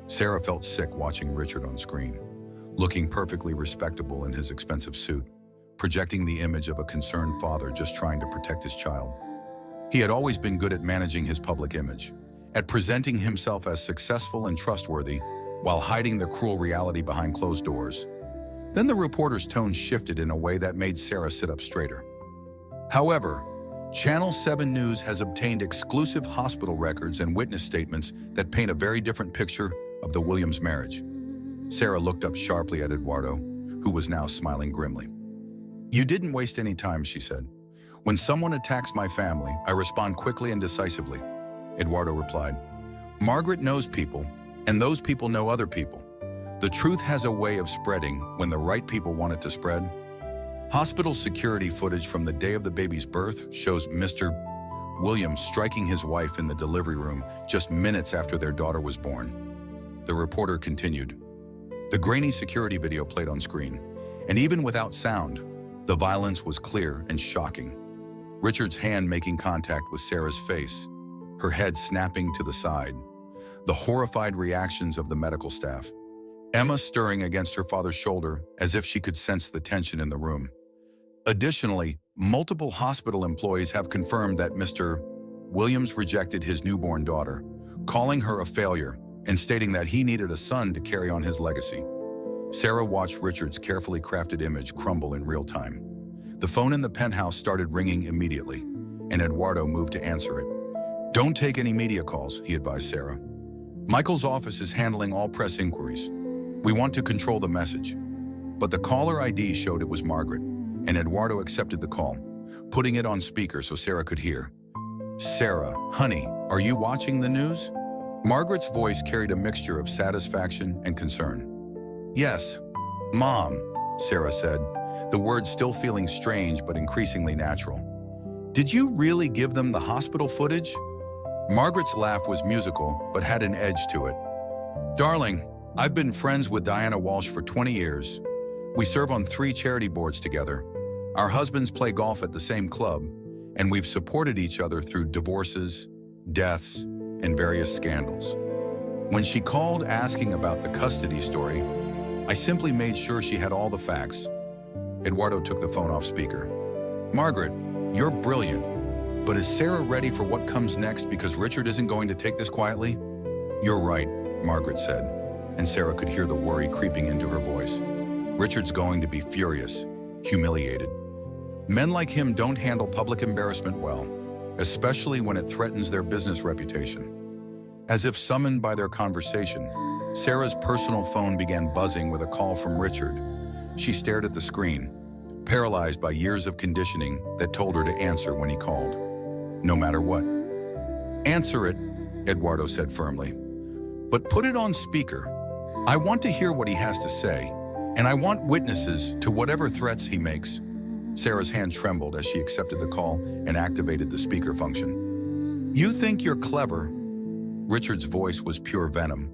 Sarah felt sick watching Richard on screen, looking perfectly respectable in his expensive suit, projecting the image of a concerned father just trying to protect his child. He had always been good at managing his public image, at presenting himself as successful and trustworthy while hiding the cruel reality behind closed doors. Then the reporter's tone shifted in a way that made Sarah sit up straighter. However, Channel 7 News has obtained exclusive hospital records and witness statements that paint a very different picture of the Williams marriage. Sarah looked up sharply at Eduardo, who was now smiling grimly. "You didn't waste any time," she said. "When someone attacks my family, I respond quickly and decisively," Eduardo replied. "Margaret knows people, and those people know other people. The truth has a way of spreading when the right people want it to spread." Hospital security footage from the day of the baby's birth shows Mr. Williams striking his wife in the delivery room just minutes after their daughter was born. The reporter continued. The grainy security video played on screen, and even without sound, the violence was clear and shocking. Richard's hand making contact with Sarah's face, her head snapping to the side, the horrified reactions of the medical staff, Emma stirring against her father's shoulder as if she could sense the tension in the room. Additionally, multiple hospital employees have confirmed that Mr. Williams rejected his newborn daughter, calling her a failure and stating that he needed a son to carry on his legacy. Sarah watched Richard's carefully crafted image crumble in real time. The phone in the penthouse started ringing immediately, and Eduardo moved to answer it. "Don't take any media calls," he advised Sarah. "Michael's office is handling all press inquiries. We want to control the message." But the caller ID showed it was Margaret, and Eduardo accepted the call, putting it on speaker so Sarah could hear. "Sarah, honey, are you watching the news?" Margaret's voice carried a mixture of satisfaction and concern. "Yes, Mom," Sarah said, the words still feeling strange but increasingly natural. "Did you really give them the hospital footage?" Margaret's laugh was musical but had an edge to it. "Darling, I've been friends with Diana Walsh for 20 years. We serve on 3 charity boards together. Our husbands play golf at the same club, and we've supported each other through divorces, deaths, and various scandals. When she called asking about the custody story, I simply made sure she had all the facts." Eduardo took the phone off speaker. "Margaret, you're brilliant, but is Sarah ready for what comes next because Richard isn't going to take this quietly?" "You're right," Margaret said, and Sarah could hear the worry creeping into her voice. "Richard's going to be furious, humiliated. Men like him don't handle public embarrassment well, especially when it threatens their business reputation." As if summoned by their conversation, Sarah's personal phone began buzzing with a call from Richard. She stared at the screen, paralyzed by years of conditioning that told her to answer when he called, no matter what. "Answer it," Eduardo said firmly, "but put it on speaker. I want to hear what he has to say, and I want witnesses to whatever threats he makes." Sarah's hand trembled as she accepted the call and activated the speaker function. "You think you're clever?" Richard's voice was pure venom,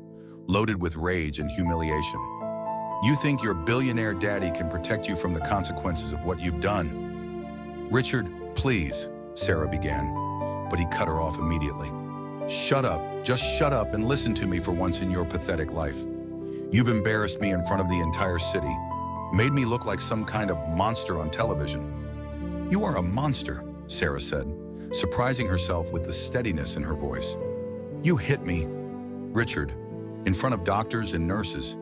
loaded with rage and humiliation. "You think your billionaire daddy can protect you from the consequences of what you've done?" "Richard, please," Sarah began, but he cut her off immediately. "Shut up, just shut up and listen to me for once in your pathetic life. You've embarrassed me in front of the entire city, made me look like some kind of monster on television." "You are a monster," Sarah said, surprising herself with the steadiness in her voice. "You hit me, Richard, in front of doctors and nurses.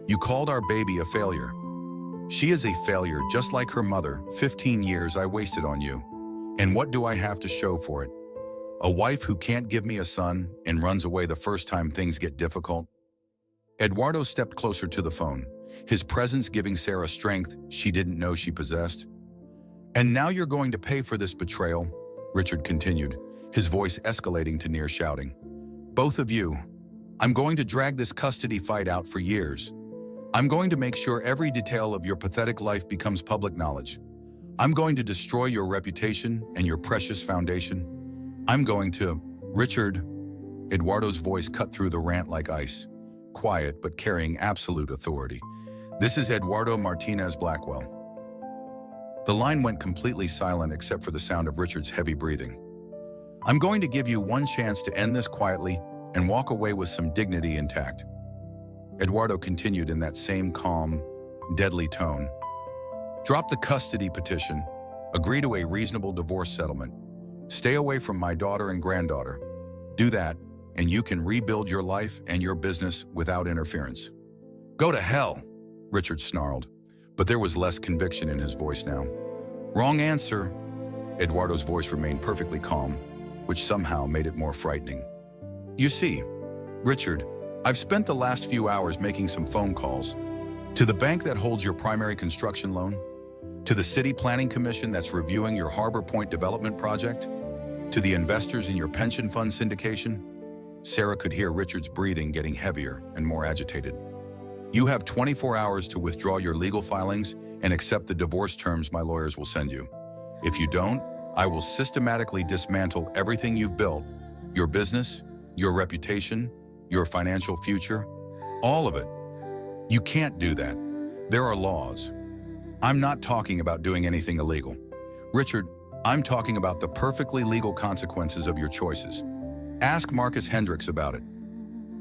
You called our baby a failure. She is a failure just like her mother. 15 years I wasted on you. And what do I have to show for it? A wife who can't give me a son and runs away the first time things get difficult?" Eduardo stepped closer to the phone, his presence giving Sarah strength she didn't know she possessed. "And now you're going to pay for this betrayal," Richard continued, his voice escalating to near shouting. "Both of you. I'm going to drag this custody fight out for years. I'm going to make sure every detail of your pathetic life becomes public knowledge. I'm going to destroy your reputation and your precious foundation. I'm going to..." "Richard," Eduardo's voice cut through the rant like ice, quiet but carrying absolute authority. "This is Eduardo Martinez Blackwell." The line went completely silent except for the sound of Richard's heavy breathing. "I'm going to give you one chance to end this quietly and walk away with some dignity intact." Eduardo continued in that same calm, deadly tone. "Drop the custody petition, agree to a reasonable divorce settlement, stay away from my daughter and granddaughter. Do that, and you can rebuild your life and your business without interference. Go to hell, Richard snarled, but there was less conviction in his voice now. Wrong answer. Eduardo's voice remained perfectly calm, which somehow made it more frightening. You see, Richard, I've spent the last few hours making some phone calls to the bank that holds your primary construction loan, to the city planning commission that's reviewing your Harbor Point development project, to the investors in your pension fund syndication. Sarah could hear Richard's breathing getting heavier and more agitated. You have 24 hours to withdraw your legal filings and accept the divorce terms my lawyers will send you. If you don't, I will systematically dismantle everything you've built, your business, your reputation, your financial future, all of it. You can't do that. There are laws. I'm not talking about doing anything illegal. Richard, I'm talking about the perfectly legal consequences of your choices. Ask Marcus Hendricks about it.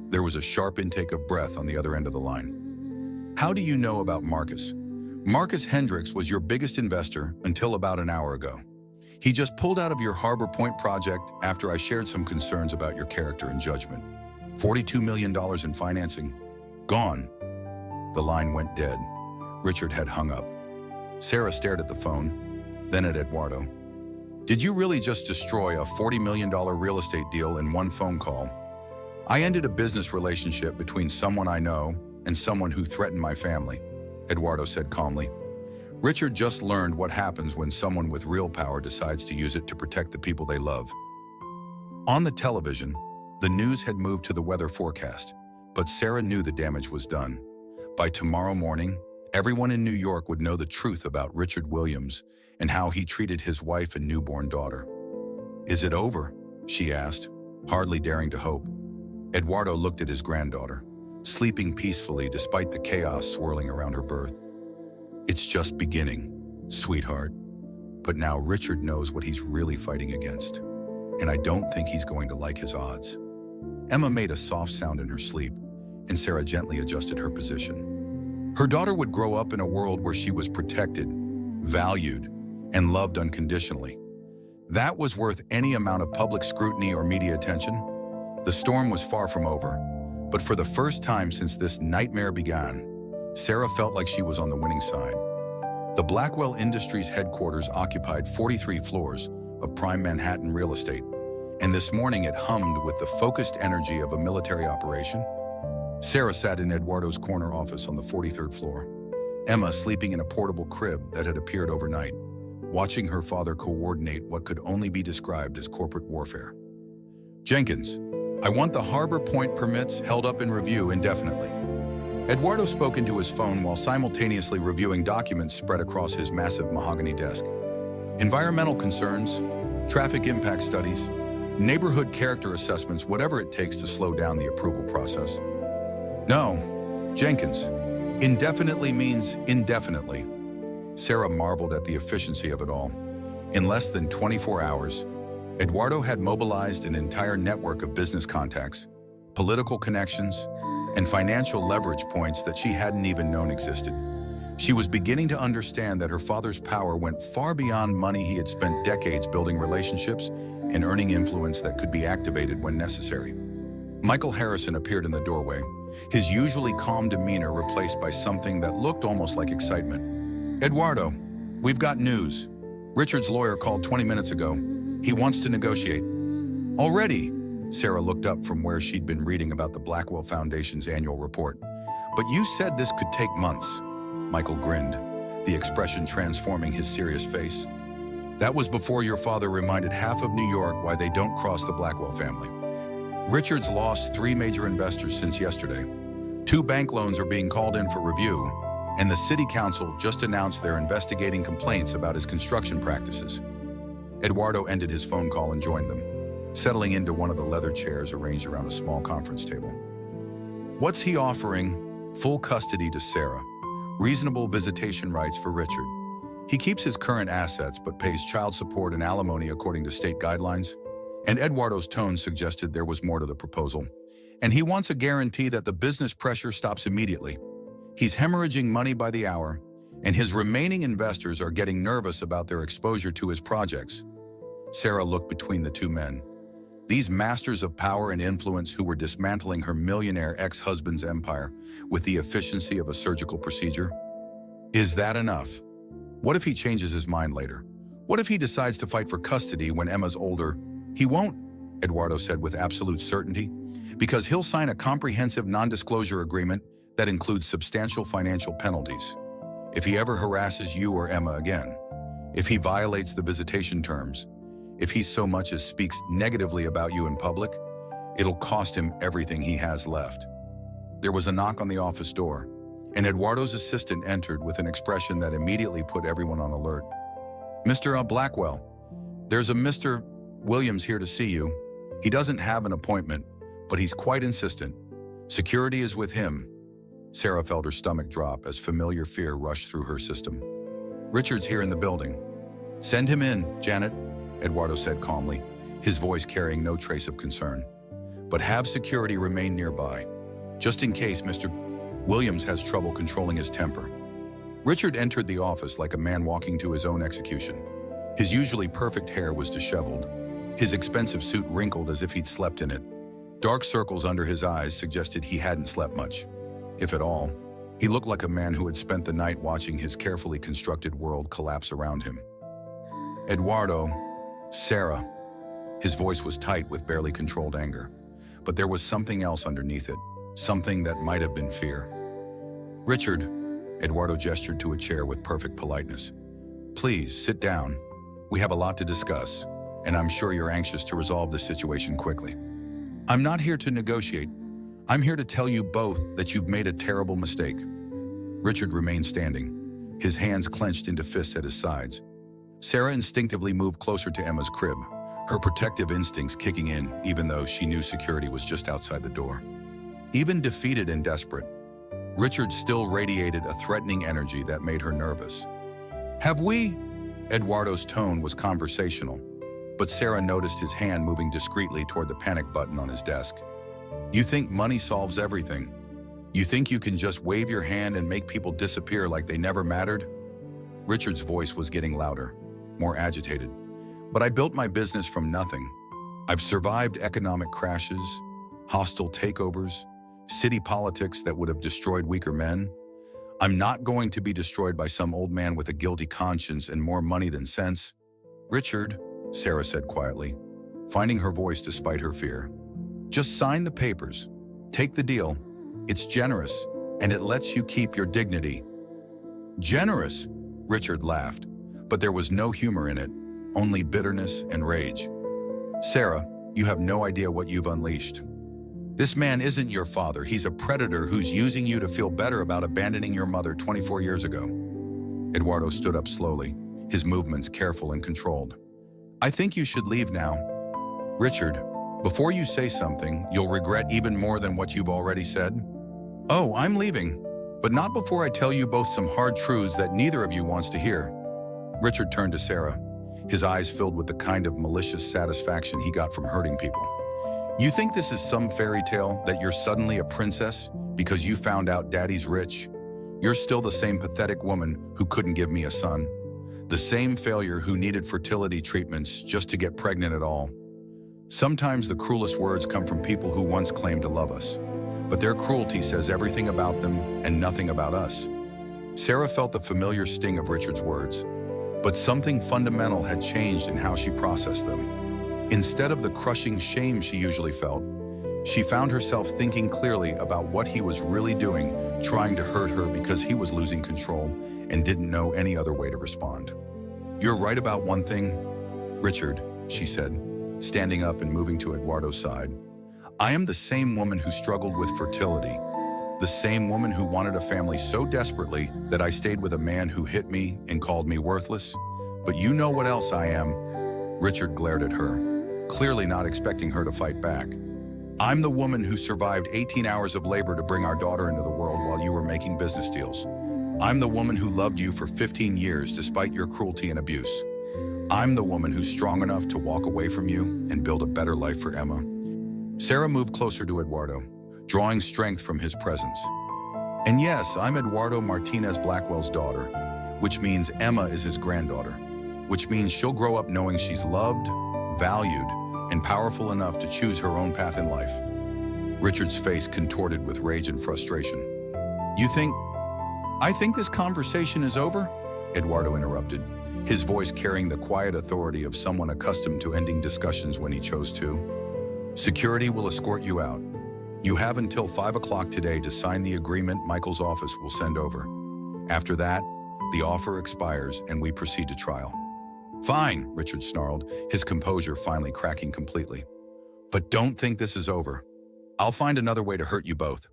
There was a sharp intake of breath on the other end of the line. How do you know about Marcus? Marcus Hendricks was your biggest investor until about an hour ago. He just pulled out of your Harbor Point project after I shared some concerns about your character and judgment. $42 million in financing. Gone. The line went dead. Richard had hung up. Sarah stared at the phone, then at Eduardo. Did you really just destroy a $40 million real estate deal in one phone call? I ended a business relationship between someone I know and someone who threatened my family, Eduardo said calmly. Richard just learned what happens when someone with real power decides to use it to protect the people they love. On the television, the news had moved to the weather forecast, but Sarah knew the damage was done. By tomorrow morning, everyone in New York would know the truth about Richard Williams and how he treated his wife and newborn daughter. Is it over? She asked, hardly daring to hope. Eduardo looked at his granddaughter, sleeping peacefully despite the chaos swirling around her birth. It's just beginning, sweetheart. But now Richard knows what he's really fighting against, and I don't think he's going to like his odds. Emma made a soft sound in her sleep, and Sarah gently adjusted her position. Her daughter would grow up in a world where she was protected, valued, and loved unconditionally. That was worth any amount of public scrutiny or media attention. The storm was far from over, but for the first time since this nightmare began, Sarah felt like she was on the winning side. The Blackwell Industries headquarters occupied 43 floors of prime Manhattan real estate, and this morning it hummed with the focused energy of a military operation. Sarah sat in Eduardo's corner office on the 43rd floor, Emma sleeping in a portable crib that had appeared overnight, watching her father coordinate what could only be described as corporate warfare. Jenkins, I want the Harbor Point permits held up in review indefinitely. Eduardo spoke into his phone while simultaneously reviewing documents spread across his massive mahogany desk. Environmental concerns, traffic impact studies, neighborhood character assessments, whatever it takes to slow down the approval process. No, Jenkins, indefinitely means indefinitely. Sarah marveled at the efficiency of it all. In less than 24 hours, Eduardo had mobilized an entire network of business contacts, political connections, and financial leverage points that she hadn't even known existed. She was beginning to understand that her father's power went far beyond money. He had spent decades building relationships and earning influence that could be activated when necessary. Michael Harrison appeared in the doorway, his usually calm demeanor replaced by something that looked almost like excitement. Eduardo, we've got news. Richard's lawyer called 20 minutes ago. He wants to negotiate. Already? Sarah looked up from where she'd been reading about the Blackwell Foundation's annual report. But you said this could take months. Michael grinned, the expression transforming his serious face. That was before your father reminded half of New York why they don't cross the Blackwell family. Richard's lost 3 major investors since yesterday. 2 bank loans are being called in for review, and the city council just announced they're investigating complaints about his construction practices. Eduardo ended his phone call and joined them, settling into one of the leather chairs arranged around a small conference table. What's he offering? Full custody to Sarah, reasonable visitation rights for Richard. He keeps his current assets but pays child support and alimony according to state guidelines. And Eduardo's tone suggested there was more to the proposal. And he wants a guarantee that the business pressure stops immediately. He's hemorrhaging money by the hour, and his remaining investors are getting nervous about their exposure to his projects. Sarah looked between the 2 men. These masters of power and influence who were dismantling her millionaire ex-husband's empire with the efficiency of a surgical procedure? Is that enough? What if he changes his mind later? What if he decides to fight for custody when Emma's older? He won't, Eduardo said with absolute certainty, because he'll sign a comprehensive non-disclosure agreement that includes substantial financial penalties. If he ever harasses you or Emma again, if he violates the visitation terms, if he so much as speaks negatively about you in public, it'll cost him everything he has left. There was a knock on the office door, and Eduardo's assistant entered with an expression that immediately put everyone on alert. Mr. Blackwell, there's a Mr. Williams here to see you. He doesn't have an appointment, but he's quite insistent. Security is with him. Sarah felt her stomach drop as familiar fear rushed through her system. Richard's here in the building. Send him in, Janet, Eduardo said calmly, his voice carrying no trace of concern. But have security remain nearby, just in case Mr. Williams has trouble controlling his temper. Richard entered the office like a man walking to his own execution. His usually perfect hair was disheveled, his expensive suit wrinkled as if he'd slept in it. Dark circles under his eyes suggested he hadn't slept much, if at all. He looked like a man who had spent the night watching his carefully constructed world collapse around him. Eduardo, Sarah. His voice was tight with barely controlled anger, but there was something else underneath it, something that might have been fear. Richard, Eduardo gestured to a chair with perfect politeness. Please, sit down. We have a lot to discuss, and I'm sure you're anxious to resolve this situation quickly. I'm not here to negotiate. I'm here to tell you both that you've made a terrible mistake. Richard remained standing, his hands clenched into fists at his sides. Sarah instinctively moved closer to Emma's crib, her protective instincts kicking in even though she knew security was just outside the door. Even defeated and desperate, Richard still radiated a threatening energy that made her nervous. Have we? Eduardo's tone was conversational, but Sarah noticed his hand moving discreetly toward the panic button on his desk. You think money solves everything? You think you can just wave your hand and make people disappear like they never mattered? Richard's voice was getting louder, more agitated. But I built my business from nothing. I've survived economic crashes, hostile takeovers, city politics that would have destroyed weaker men. I'm not going to be destroyed by some old man with a guilty conscience and more money than sense. Richard, Sarah said quietly, finding her voice despite her fear. Just sign the papers. Take the deal. It's generous, and it lets you keep your dignity. Generous? Richard laughed, but there was no humor in it, only bitterness and rage. Sarah, you have no idea what you've unleashed. This man isn't your father. He's a predator who's using you to feel better about abandoning your mother 24 years ago. Eduardo stood up slowly, his movements careful and controlled. I think you should leave now. Richard, before you say something, you'll regret even more than what you've already said. Oh, I'm leaving, but not before I tell you both some hard truths that neither of you wants to hear. Richard turned to Sarah, his eyes filled with the kind of malicious satisfaction he got from hurting people. You think this is some fairy tale that you're suddenly a princess because you found out daddy's rich? You're still the same pathetic woman who couldn't give me a son. The same failure who needed fertility treatments just to get pregnant at all. Sometimes the cruelest words come from people who once claimed to love us, but their cruelty says everything about them and nothing about us. Sarah felt the familiar sting of Richard's words, but something fundamental had changed in how she processed them. Instead of the crushing shame she usually felt, she found herself thinking clearly about what he was really doing, trying to hurt her because he was losing control and didn't know any other way to respond. You're right about one thing, Richard, she said, standing up and moving to Eduardo's side. I am the same woman who struggled with fertility, the same woman who wanted a family so desperately that I stayed with a man who hit me and called me worthless. But you know what else I am? Richard glared at her, clearly not expecting her to fight back. I'm the woman who survived 18 hours of labor to bring our daughter into the world while you were making business deals. I'm the woman who loved you for 15 years despite your cruelty and abuse. I'm the woman who's strong enough to walk away from you and build a better life for Emma. Sarah moved closer to Eduardo, drawing strength from his presence. And yes, I'm Eduardo Martinez Blackwell's daughter, which means Emma is his granddaughter, which means she'll grow up knowing she's loved, valued, and powerful enough to choose her own path in life. Richard's face contorted with rage and frustration. I think this conversation is over? Eduardo interrupted, his voice carrying the quiet authority of someone accustomed to ending discussions when he chose to. Security will escort you out. You have until 5 o'clock today to sign the agreement Michael's office will send over. After that, the offer expires and we proceed to trial. Fine, Richard snarled, his composure finally cracking completely. But don't think this is over. I'll find another way to hurt you both.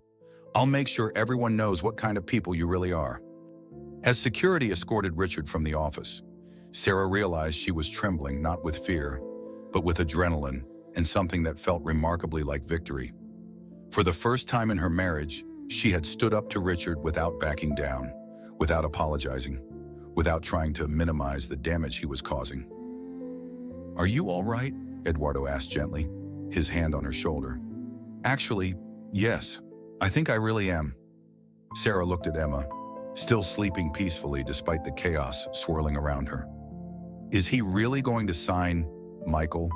I'll make sure everyone knows what kind of people you really are. As security escorted Richard from the office, Sarah realized she was trembling not with fear, but with adrenaline and something that felt remarkably like victory. For the first time in her marriage, she had stood up to Richard without backing down, without apologizing, without trying to minimize the damage he was causing. "Are you all right?" Eduardo asked gently, his hand on her shoulder. "Actually, yes, I think I really am." Sarah looked at Emma, still sleeping peacefully despite the chaos swirling around her. "Is he really going to sign?" Michael,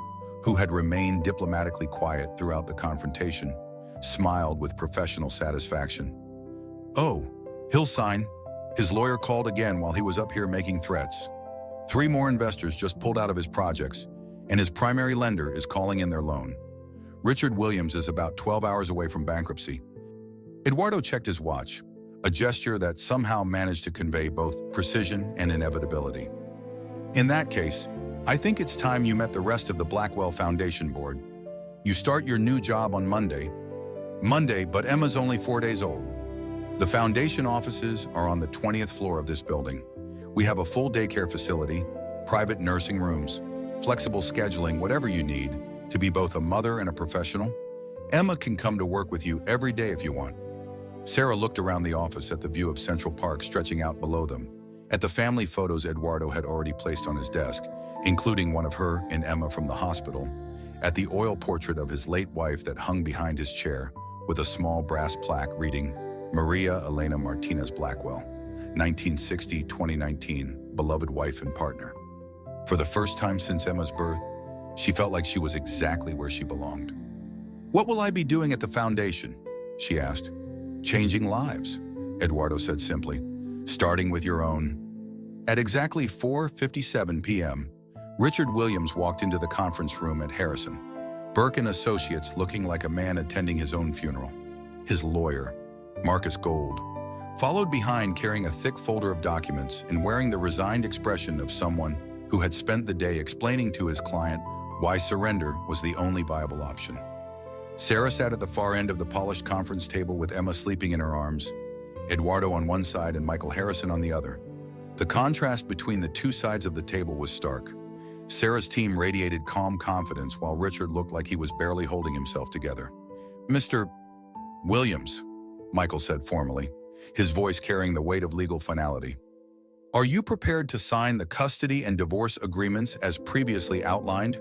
who had remained diplomatically quiet throughout the confrontation, smiled with professional satisfaction. "Oh, he'll sign. His lawyer called again while he was up here making threats. 3 more investors just pulled out of his projects, and his primary lender is calling in their loan. Richard Williams is about 12 hours away from bankruptcy." Eduardo checked his watch, a gesture that somehow managed to convey both precision and inevitability. "In that case, I think it's time you met the rest of the Blackwell Foundation board. You start your new job on Monday, but Emma's only 4 days old. The foundation offices are on the 20th floor of this building. We have a full daycare facility, private nursing rooms, flexible scheduling, whatever you need to be both a mother and a professional. Emma can come to work with you every day if you want." Sarah looked around the office at the view of Central Park stretching out below them, at the family photos Eduardo had already placed on his desk, including one of her and Emma from the hospital, at the oil portrait of his late wife that hung behind his chair with a small brass plaque reading, "Maria Elena Martinez Blackwell, 1960-2019, beloved wife and partner." For the first time since Emma's birth, she felt like she was exactly where she belonged. "What will I be doing at the foundation?" she asked. "Changing lives," Eduardo said simply, "starting with your own." At exactly 4:57 p.m., Richard Williams walked into the conference room at Harrison, Burke and Associates, looking like a man attending his own funeral. His lawyer, Marcus Gold, followed behind carrying a thick folder of documents and wearing the resigned expression of someone who had spent the day explaining to his client why surrender was the only viable option. Sarah sat at the far end of the polished conference table with Emma sleeping in her arms, Eduardo on one side and Michael Harrison on the other. The contrast between the two sides of the table was stark. Sarah's team radiated calm confidence while Richard looked like he was barely holding himself together. "Mr. Williams," Michael said formally, his voice carrying the weight of legal finality. "Are you prepared to sign the custody and divorce agreements as previously outlined?"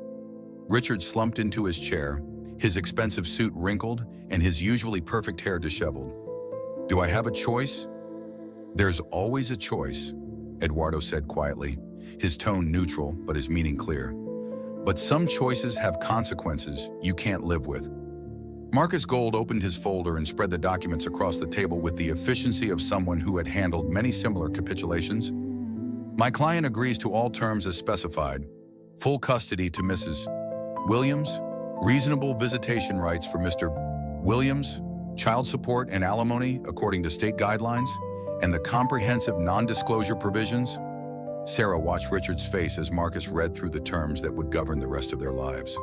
Richard slumped into his chair, his expensive suit wrinkled and his usually perfect hair disheveled. "Do I have a choice?" "There's always a choice," Eduardo said quietly, his tone neutral but his meaning clear. "But some choices have consequences you can't live with." Marcus Gold opened his folder and spread the documents across the table with the efficiency of someone who had handled many similar capitulations. "My client agrees to all terms as specified. Full custody to Mrs. Williams, reasonable visitation rights for Mr. Williams, child support and alimony according to state guidelines, and the comprehensive non-disclosure provisions." Sarah watched Richard's face as Marcus read through the terms that would govern the rest of their lives.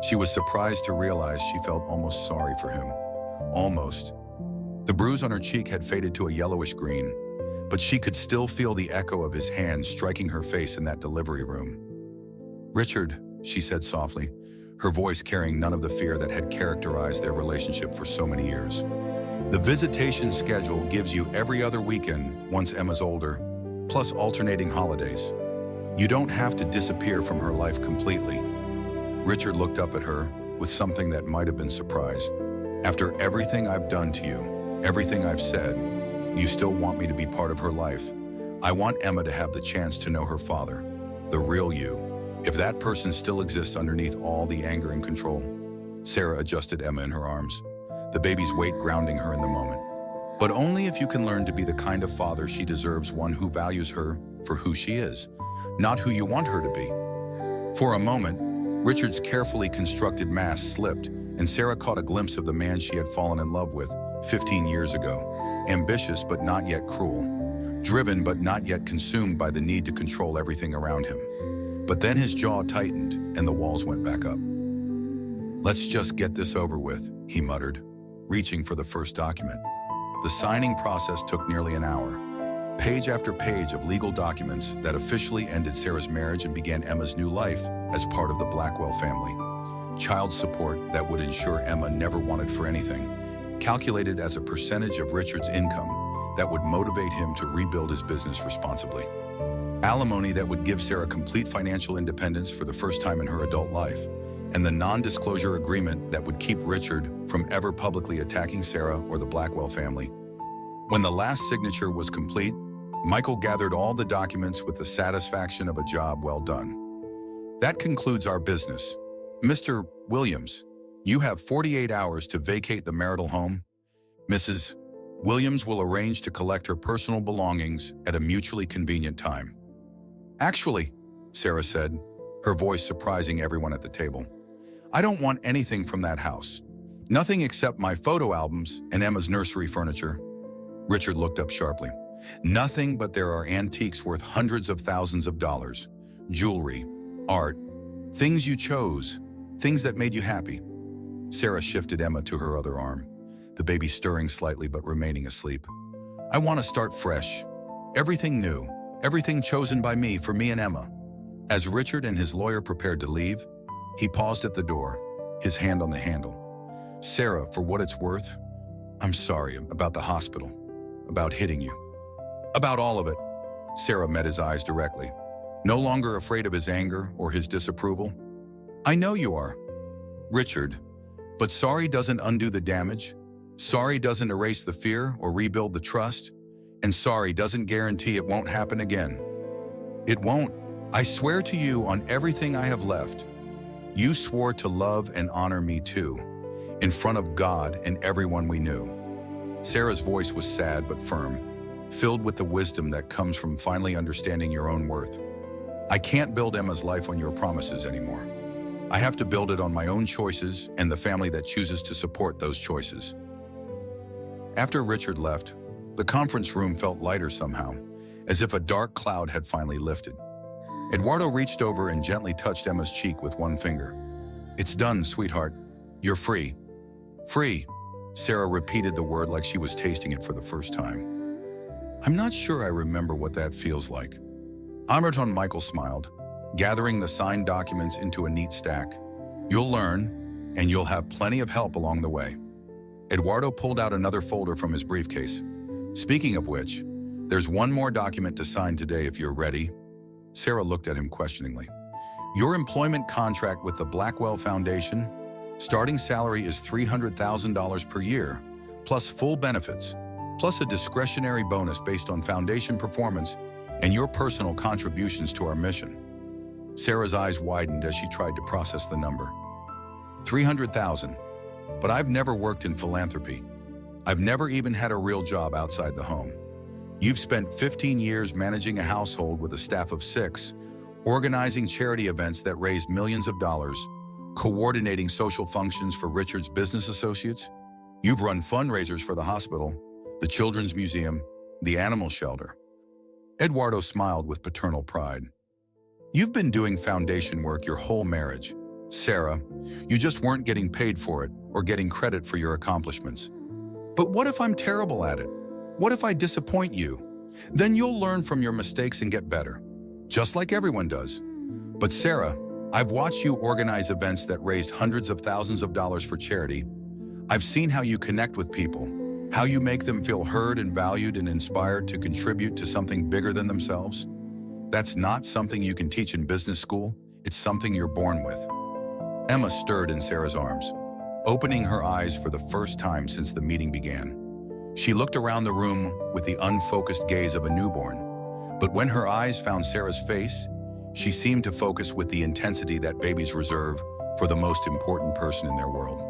She was surprised to realize she felt almost sorry for him. Almost. The bruise on her cheek had faded to a yellowish green, but she could still feel the echo of his hand striking her face in that delivery room. "Richard," she said softly, her voice carrying none of the fear that had characterized their relationship for so many years. "The visitation schedule gives you every other weekend once Emma's older, plus alternating holidays. You don't have to disappear from her life completely." Richard looked up at her with something that might have been surprise. "After everything I've done to you, everything I've said, you still want me to be part of her life? I want Emma to have the chance to know her father, the real you, If that person still exists underneath all the anger and control. Sarah adjusted Emma in her arms, the baby's weight grounding her in the moment. But only if you can learn to be the kind of father she deserves, one who values her for who she is, not who you want her to be. For a moment, Richard's carefully constructed mask slipped, and Sarah caught a glimpse of the man she had fallen in love with 15 years ago. Ambitious but not yet cruel. Driven but not yet consumed by the need to control everything around him. But then his jaw tightened and the walls went back up. "Let's just get this over with," he muttered, reaching for the first document. The signing process took nearly an hour. Page after page of legal documents that officially ended Sarah's marriage and began Emma's new life as part of the Blackwell family. Child support that would ensure Emma never wanted for anything, calculated as a percentage of Richard's income that would motivate him to rebuild his business responsibly. Alimony that would give Sarah complete financial independence for the first time in her adult life, and the non-disclosure agreement that would keep Richard from ever publicly attacking Sarah or the Blackwell family. When the last signature was complete, Michael gathered all the documents with the satisfaction of a job well done. "That concludes our business. Mr. Williams, you have 48 hours to vacate the marital home. Mrs. Williams will arrange to collect her personal belongings at a mutually convenient time." "Actually," Sarah said, her voice surprising everyone at the table, "I don't want anything from that house. Nothing except my photo albums and Emma's nursery furniture." Richard looked up sharply. "Nothing, but there are antiques worth hundreds of thousands of dollars. Jewelry, art, things you chose, things that made you happy." Sarah shifted Emma to her other arm, the baby stirring slightly but remaining asleep. "I want to start fresh. Everything new, everything chosen by me for me and Emma." As Richard and his lawyer prepared to leave, he paused at the door, his hand on the handle. "Sarah, for what it's worth, I'm sorry about the hospital, about hitting you. About all of it." Sarah met his eyes directly, no longer afraid of his anger or his disapproval. "I know you are, Richard, but sorry doesn't undo the damage. Sorry doesn't erase the fear or rebuild the trust. And sorry doesn't guarantee it won't happen again. It won't. I swear to you on everything I have left. You swore to love and honor me too, in front of God and everyone we knew." Sarah's voice was sad but firm, filled with the wisdom that comes from finally understanding your own worth. "I can't build Emma's life on your promises anymore. I have to build it on my own choices and the family that chooses to support those choices." After Richard left, the conference room felt lighter somehow, as if a dark cloud had finally lifted. Eduardo reached over and gently touched Emma's cheek with one finger. "It's done, sweetheart. You're free." "Free," Sarah repeated the word like she was tasting it for the first time. "I'm not sure I remember what that feels like." Amerton Michael smiled, gathering the signed documents into a neat stack. "You'll learn, and you'll have plenty of help along the way." Eduardo pulled out another folder from his briefcase. "Speaking of which, there's one more document to sign today if you're ready." Sarah looked at him questioningly. "Your employment contract with the Blackwell Foundation. Starting salary is $300,000 per year, plus full benefits, plus a discretionary bonus based on foundation performance and your personal contributions to our mission." Sarah's eyes widened as she tried to process the number. 300,000. But I've never worked in philanthropy. I've never even had a real job outside the home. You've spent 15 years managing a household with a staff of 6, organizing charity events that raised millions of dollars, coordinating social functions for Richard's business associates. You've run fundraisers for the hospital, the Children's Museum, the animal shelter. Eduardo smiled with paternal pride. "You've been doing foundation work your whole marriage, Sarah. You just weren't getting paid for it or getting credit for your accomplishments. But what if I'm terrible at it? What if I disappoint you? Then you'll learn from your mistakes and get better, just like everyone does. But Sarah, I've watched you organize events that raised hundreds of thousands of dollars for charity. I've seen how you connect with people, how you make them feel heard and valued and inspired to contribute to something bigger than themselves. That's not something you can teach in business school. It's something you're born with." Emma stirred in Sarah's arms, opening her eyes for the first time since the meeting began. She looked around the room with the unfocused gaze of a newborn, but when her eyes found Sarah's face, She seemed to focus with the intensity that babies reserve for the most important person in their world.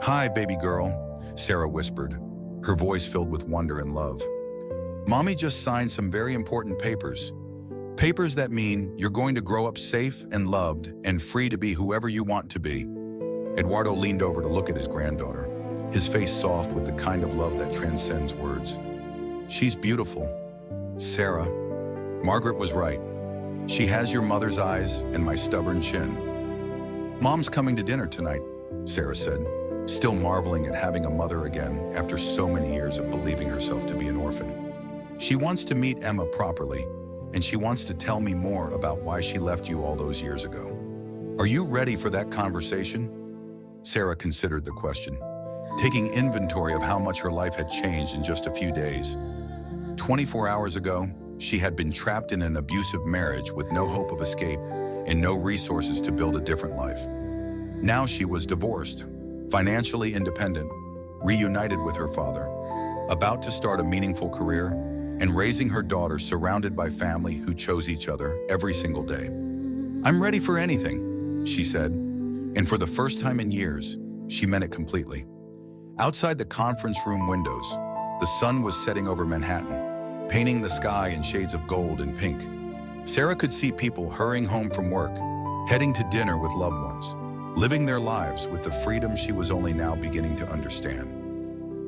"Hi, baby girl," Sarah whispered, her voice filled with wonder and love. "Mommy just signed some very important papers. Papers that mean you're going to grow up safe and loved and free to be whoever you want to be." Eduardo leaned over to look at his granddaughter, his face soft with the kind of love that transcends words. "She's beautiful, Sarah. Margaret was right. She has your mother's eyes and my stubborn chin." "Mom's coming to dinner tonight," Sarah said, still marveling at having a mother again after so many years of believing herself to be an orphan. "She wants to meet Emma properly, and she wants to tell me more about why she left you all those years ago. Are you ready for that conversation?" Sarah considered the question, taking inventory of how much her life had changed in just a few days. 24 hours ago, she had been trapped in an abusive marriage with no hope of escape and no resources to build a different life. Now she was divorced, financially independent, reunited with her father, about to start a meaningful career, and raising her daughter surrounded by family who chose each other every single day. "I'm ready for anything," she said, and for the first time in years, she meant it completely. Outside the conference room windows, the sun was setting over Manhattan, painting the sky in shades of gold and pink. Sarah could see people hurrying home from work, heading to dinner with loved ones, living their lives with the freedom she was only now beginning to understand.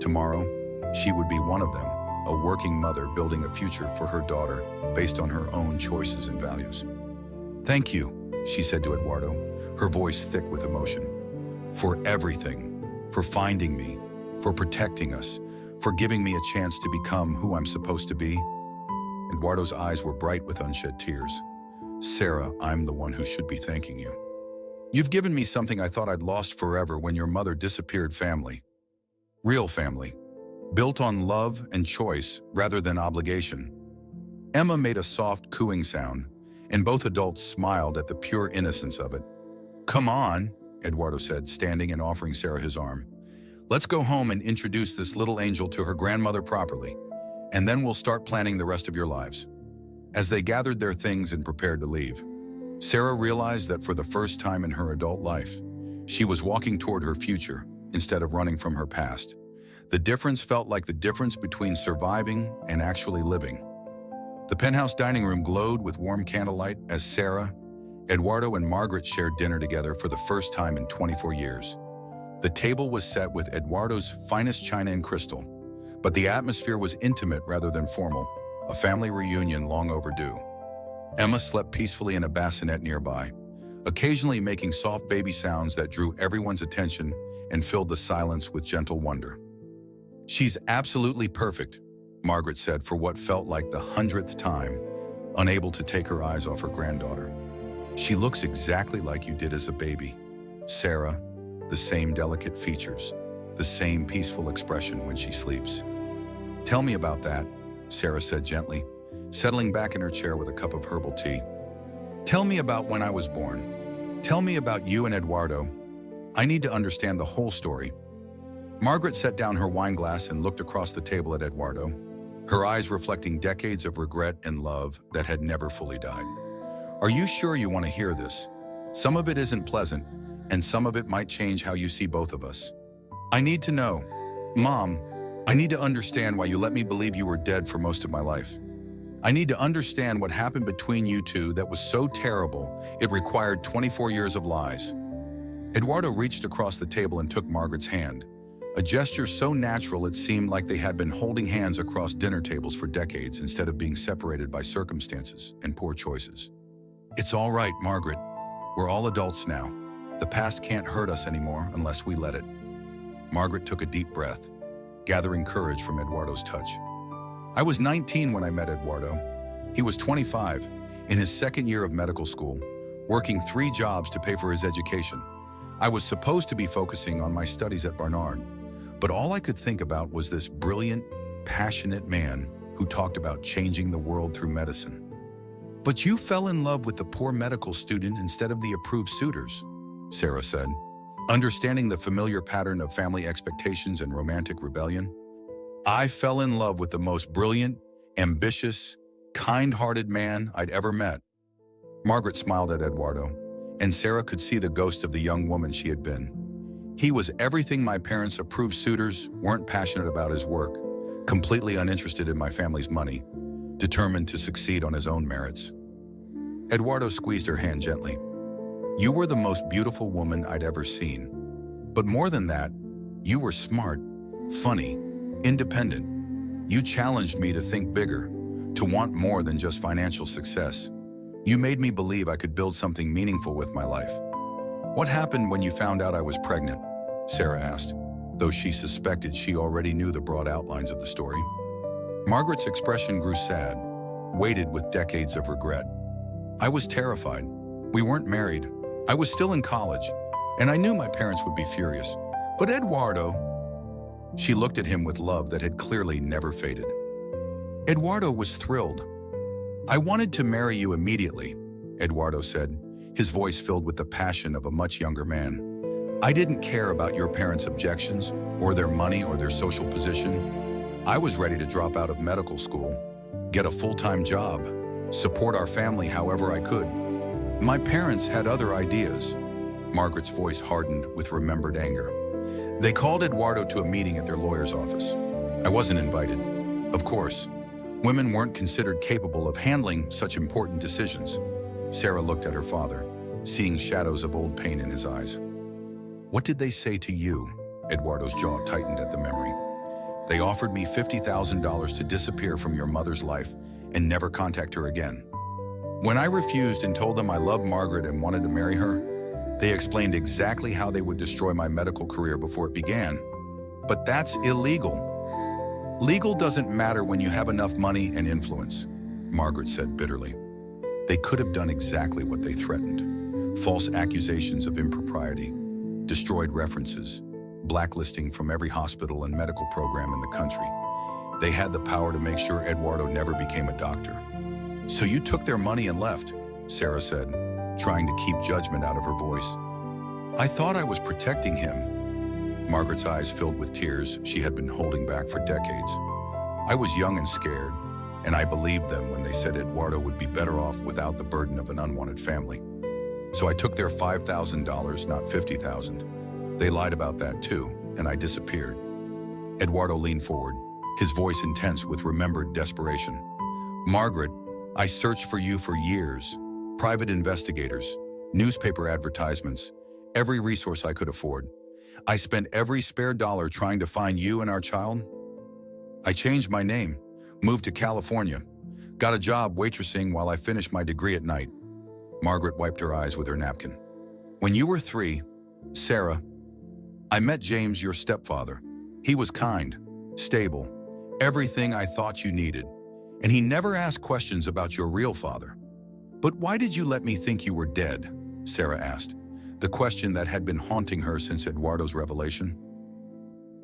Tomorrow, she would be one of them, a working mother building a future for her daughter based on her own choices and values. "Thank you," she said to Eduardo, her voice thick with emotion, "for everything, for finding me, for protecting us, for giving me a chance to become who I'm supposed to be." Eduardo's eyes were bright with unshed tears. "Sarah, I'm the one who should be thanking you. You've given me something I thought I'd lost forever when your mother disappeared: family. Real family, built on love and choice rather than obligation." Emma made a soft cooing sound, and both adults smiled at the pure innocence of it. "Come on," Eduardo said, standing and offering Sarah his arm. "Let's go home and introduce this little angel to her grandmother properly, and then we'll start planning the rest of your lives." As they gathered their things and prepared to leave, Sarah realized that for the first time in her adult life, she was walking toward her future instead of running from her past. The difference felt like the difference between surviving and actually living. The penthouse dining room glowed with warm candlelight as Sarah, Eduardo, and Margaret shared dinner together for the first time in 24 years. The table was set with Eduardo's finest china and crystal, but the atmosphere was intimate rather than formal, a family reunion long overdue. Emma slept peacefully in a bassinet nearby, occasionally making soft baby sounds that drew everyone's attention and filled the silence with gentle wonder. "She's absolutely perfect," Margaret said for what felt like the 100th time, unable to take her eyes off her granddaughter. "She looks exactly like you did as a baby, Sarah, the same delicate features, the same peaceful expression when she sleeps." "Tell me about that," Sarah said gently, settling back in her chair with a cup of herbal tea. "Tell me about when I was born. Tell me about you and Eduardo. I need to understand the whole story." Margaret set down her wine glass and looked across the table at Eduardo, her eyes reflecting decades of regret and love that had never fully died. "Are you sure you want to hear this? Some of it isn't pleasant, and some of it might change how you see both of us. I need to know. Mom, I need to understand why you let me believe you were dead for most of my life. I need to understand what happened between you two that was so terrible it required 24 years of lies." Eduardo reached across the table and took Margaret's hand, a gesture so natural it seemed like they had been holding hands across dinner tables for decades instead of being separated by circumstances and poor choices. "It's all right, Margaret. We're all adults now. The past can't hurt us anymore unless we let it." Margaret took a deep breath, gathering courage from Eduardo's touch. "I was 19 when I met Eduardo. He was 25, in his second year of medical school, working 3 jobs to pay for his education. I was supposed to be focusing on my studies at Barnard, but all I could think about was this brilliant, passionate man who talked about changing the world through medicine." "But you fell in love with the poor medical student instead of the approved suitors," Sarah said, understanding the familiar pattern of family expectations and romantic rebellion. "I fell in love with the most brilliant, ambitious, kind-hearted man I'd ever met." Margaret smiled at Eduardo, and Sarah could see the ghost of the young woman she had been. He was everything my parents' approved suitors weren't passionate about his work, completely uninterested in my family's money, determined to succeed on his own merits. Eduardo squeezed her hand gently. You were the most beautiful woman I'd ever seen. But more than that, you were smart, funny, independent. You challenged me to think bigger, to want more than just financial success. You made me believe I could build something meaningful with my life. What happened when you found out I was pregnant? Sarah asked, though she suspected she already knew the broad outlines of the story. Margaret's expression grew sad, weighted with decades of regret. I was terrified. We weren't married. I was still in college, and I knew my parents would be furious. But Eduardo... She looked at him with love that had clearly never faded. Eduardo was thrilled. I wanted to marry you immediately, Eduardo said, his voice filled with the passion of a much younger man. I didn't care about your parents' objections, or their money, or their social position. I was ready to drop out of medical school, get a full-time job, support our family however I could. My parents had other ideas. Margaret's voice hardened with remembered anger. They called Eduardo to a meeting at their lawyer's office. I wasn't invited. Of course, women weren't considered capable of handling such important decisions. Sarah looked at her father, seeing shadows of old pain in his eyes. What did they say to you? Eduardo's jaw tightened at the memory. They offered me $50,000 to disappear from your mother's life and never contact her again. When I refused and told them I loved Margaret and wanted to marry her, they explained exactly how they would destroy my medical career before it began. But that's illegal. Legal doesn't matter when you have enough money and influence, Margaret said bitterly. They could have done exactly what they threatened. False accusations of impropriety, destroyed references, blacklisting from every hospital and medical program in the country. They had the power to make sure Eduardo never became a doctor. So you took their money and left, Sarah said, trying to keep judgment out of her voice. I thought I was protecting him. Margaret's eyes filled with tears she had been holding back for decades. I was young and scared, and I believed them when they said Eduardo would be better off without the burden of an unwanted family. So I took their $5,000, not $50,000. They lied about that too, and I disappeared. Eduardo leaned forward, his voice intense with remembered desperation. Margaret, I searched for you for years. Private investigators, newspaper advertisements, every resource I could afford. I spent every spare dollar trying to find you and our child. I changed my name, moved to California, got a job waitressing while I finished my degree at night. Margaret wiped her eyes with her napkin. When you were 3, Sarah, I met James, your stepfather. He was kind, stable, everything I thought you needed, and he never asked questions about your real father. But why did you let me think you were dead? Sarah asked, the question that had been haunting her since Eduardo's revelation.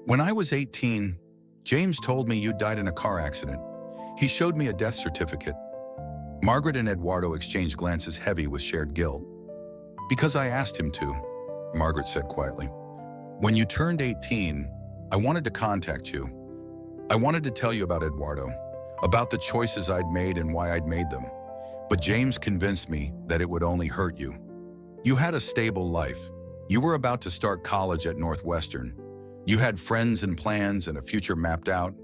When I was 18, James told me you died in a car accident. He showed me a death certificate. Margaret and Eduardo exchanged glances heavy with shared guilt. Because I asked him to, Margaret said quietly. When you turned 18, I wanted to contact you. I wanted to tell you about Eduardo, about the choices I'd made and why I'd made them. But James convinced me that it would only hurt you. You had a stable life. You were about to start college at Northwestern. You had friends and plans and a future mapped out.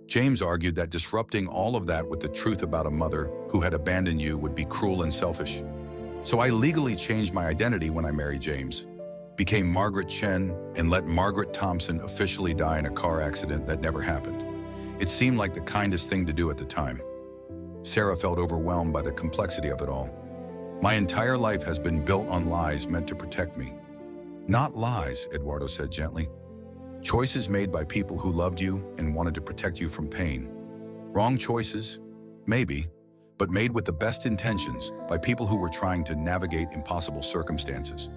James argued that disrupting all of that with the truth about a mother who had abandoned you would be cruel and selfish. So I legally changed my identity when I married James, became Margaret Chen, and let Margaret Thompson officially die in a car accident that never happened. It seemed like the kindest thing to do at the time. Sarah felt overwhelmed by the complexity of it all. My entire life has been built on lies meant to protect me. Not lies, Eduardo said gently. Choices made by people who loved you and wanted to protect you from pain. Wrong choices, maybe, but made with the best intentions by people who were trying to navigate impossible circumstances.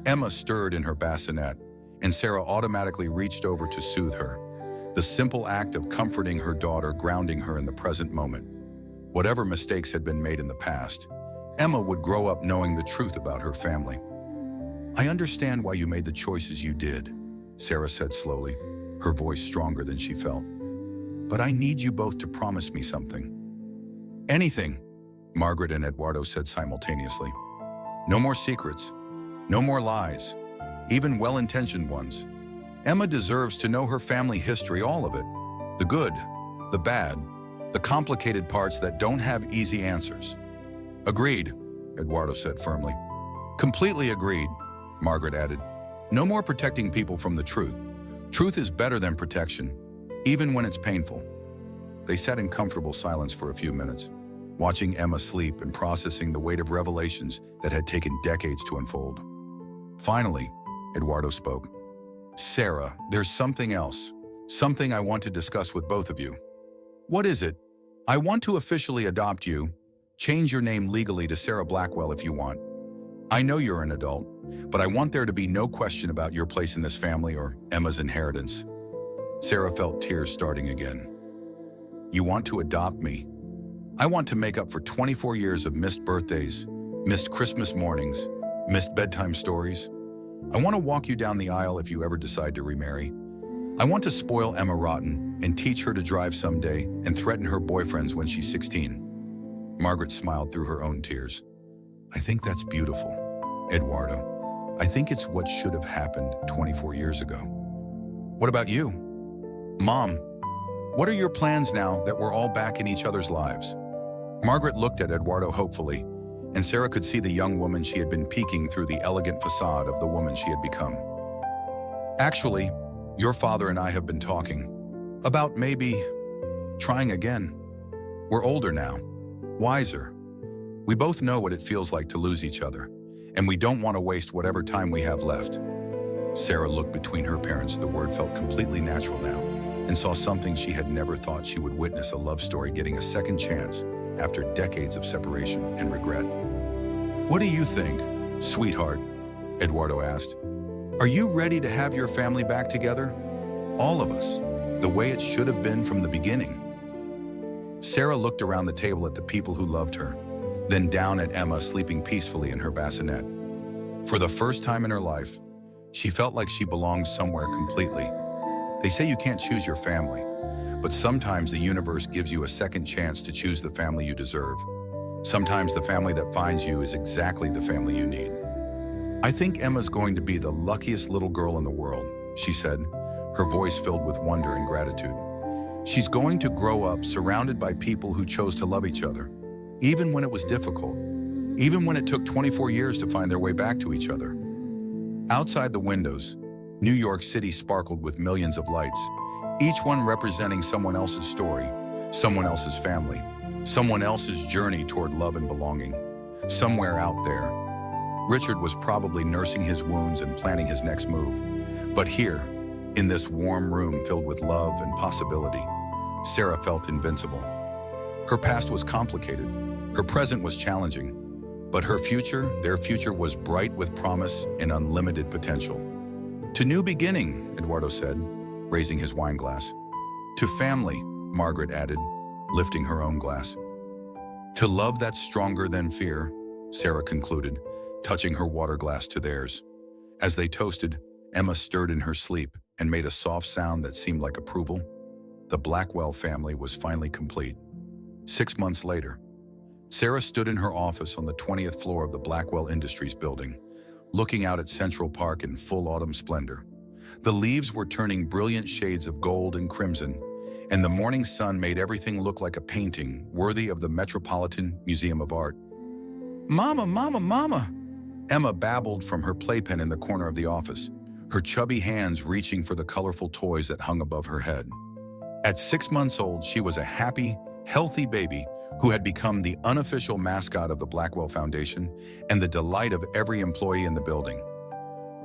Emma stirred in her bassinet, and Sarah automatically reached over to soothe her. The simple act of comforting her daughter, grounding her in the present moment. Whatever mistakes had been made in the past, Emma would grow up knowing the truth about her family. I understand why you made the choices you did, Sarah said slowly, her voice stronger than she felt. But I need you both to promise me something. Anything. Margaret and Eduardo said simultaneously. No more secrets. No more lies. Even well-intentioned ones. Emma deserves to know her family history, all of it. The good, the bad, the complicated parts that don't have easy answers. Agreed, Eduardo said firmly. Completely agreed, Margaret added. No more protecting people from the truth. Truth is better than protection, even when it's painful. They sat in comfortable silence for a few minutes, watching Emma sleep and processing the weight of revelations that had taken decades to unfold. Finally, Eduardo spoke. Sarah, there's something else. Something I want to discuss with both of you. What is it? I want to officially adopt you. Change your name legally to Sarah Blackwell if you want. I know you're an adult, but I want there to be no question about your place in this family or Emma's inheritance. Sarah felt tears starting again. You want to adopt me? I want to make up for 24 years of missed birthdays, missed Christmas mornings, missed bedtime stories. I want to walk you down the aisle if you ever decide to remarry. I want to spoil Emma rotten and teach her to drive someday and threaten her boyfriends when she's 16. Margaret smiled through her own tears. I think that's beautiful, Eduardo. I think it's what should have happened 24 years ago. What about you? Mom, what are your plans now that we're all back in each other's lives? Margaret looked at Eduardo hopefully, and Sarah could see the young woman she had been peeking through the elegant facade of the woman she had become. Actually, your father and I have been talking about maybe trying again. We're older now, wiser. We both know what it feels like to lose each other, and we don't want to waste whatever time we have left. Sarah looked between her parents. The word felt completely natural now, and saw something she had never thought she would witness, a love story getting a second chance after decades of separation and regret. What do you think, sweetheart? Eduardo asked. Are you ready to have your family back together? All of us, the way it should have been from the beginning. Sarah looked around the table at the people who loved her, then down at Emma sleeping peacefully in her bassinet. For the first time in her life, she felt like she belonged somewhere completely. They say you can't choose your family, but sometimes the universe gives you a second chance to choose the family you deserve. Sometimes the family that finds you is exactly the family you need. I think Emma's going to be the luckiest little girl in the world, she said, her voice filled with wonder and gratitude. She's going to grow up surrounded by people who chose to love each other, even when it was difficult, even when it took 24 years to find their way back to each other. Outside the windows, New York City sparkled with millions of lights, each one representing someone else's story, someone else's family, someone else's journey toward love and belonging. Somewhere out there, Richard was probably nursing his wounds and planning his next move. But here, in this warm room filled with love and possibility, Sarah felt invincible. Her past was complicated, her present was challenging, but her future, their future, was bright with promise and unlimited potential. To new beginning, Eduardo said, raising his wine glass. To family, Margaret added, lifting her own glass. To love that's stronger than fear, Sarah concluded, touching her water glass to theirs. As they toasted, Emma stirred in her sleep and made a soft sound that seemed like approval. The Blackwell family was finally complete. 6 months later, Sarah stood in her office on the 20th floor of the Blackwell Industries building, looking out at Central Park in full autumn splendor. The leaves were turning brilliant shades of gold and crimson, and the morning sun made everything look like a painting worthy of the Metropolitan Museum of Art. Mama, mama, mama! Emma babbled from her playpen in the corner of the office, her chubby hands reaching for the colorful toys that hung above her head. At 6 months old, she was a happy, healthy baby who had become the unofficial mascot of the Blackwell Foundation and the delight of every employee in the building.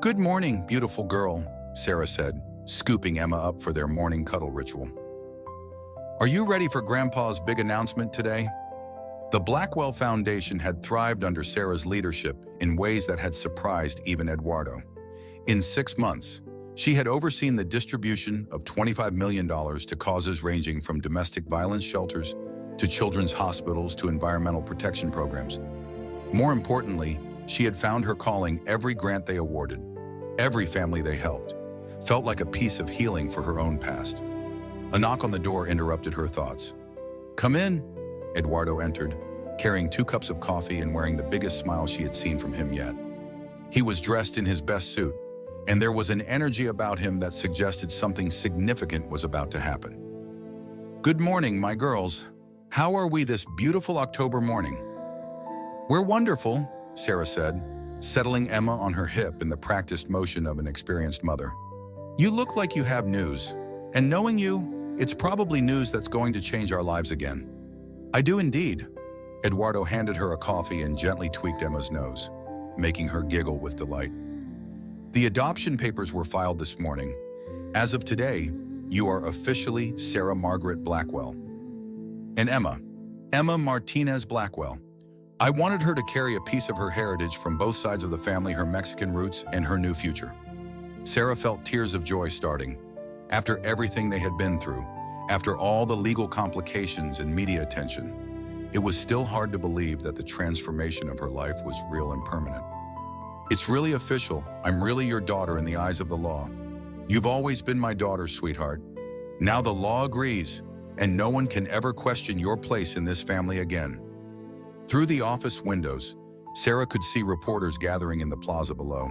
Good morning, beautiful girl, Sarah said, scooping Emma up for their morning cuddle ritual. Are you ready for Grandpa's big announcement today? The Blackwell Foundation had thrived under Sarah's leadership in ways that had surprised even Eduardo. In 6 months, she had overseen the distribution of $25 million to causes ranging from domestic violence shelters to children's hospitals to environmental protection programs. More importantly, she had found her calling. Every grant they awarded, every family they helped, felt like a piece of healing for her own past. A knock on the door interrupted her thoughts. Come in, Eduardo entered, carrying 2 cups of coffee and wearing the biggest smile she had seen from him yet. He was dressed in his best suit, and there was an energy about him that suggested something significant was about to happen. "Good morning, my girls. How are we this beautiful October morning?" "We're wonderful," Sarah said, settling Emma on her hip in the practiced motion of an experienced mother. "You look like you have news, and knowing you, it's probably news that's going to change our lives again." "I do indeed." Eduardo handed her a coffee and gently tweaked Emma's nose, making her giggle with delight. "The adoption papers were filed this morning. As of today, you are officially Sarah Margaret Blackwell. And Emma Martinez Blackwell. I wanted her to carry a piece of her heritage from both sides of the family, her Mexican roots and her new future." Sarah felt tears of joy starting. After everything they had been through, after all the legal complications and media attention, it was still hard to believe that the transformation of her life was real and permanent. "It's really official. I'm really your daughter in the eyes of the law. You've always been my daughter, sweetheart. Now the law agrees, and no one can ever question your place in this family again." Through the office windows, Sarah could see reporters gathering in the plaza below.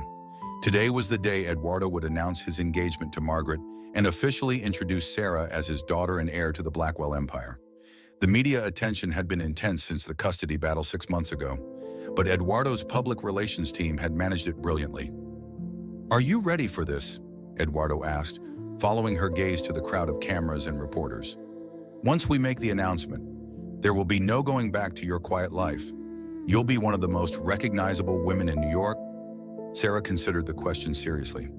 Today was the day Eduardo would announce his engagement to Margaret and officially introduce Sarah as his daughter and heir to the Blackwell empire. The media attention had been intense since the custody battle 6 months ago, but Eduardo's public relations team had managed it brilliantly. "Are you ready for this?" Eduardo asked, following her gaze to the crowd of cameras and reporters. "Once we make the announcement, there will be no going back to your quiet life. You'll be one of the most recognizable women in New York." Sarah considered the question seriously.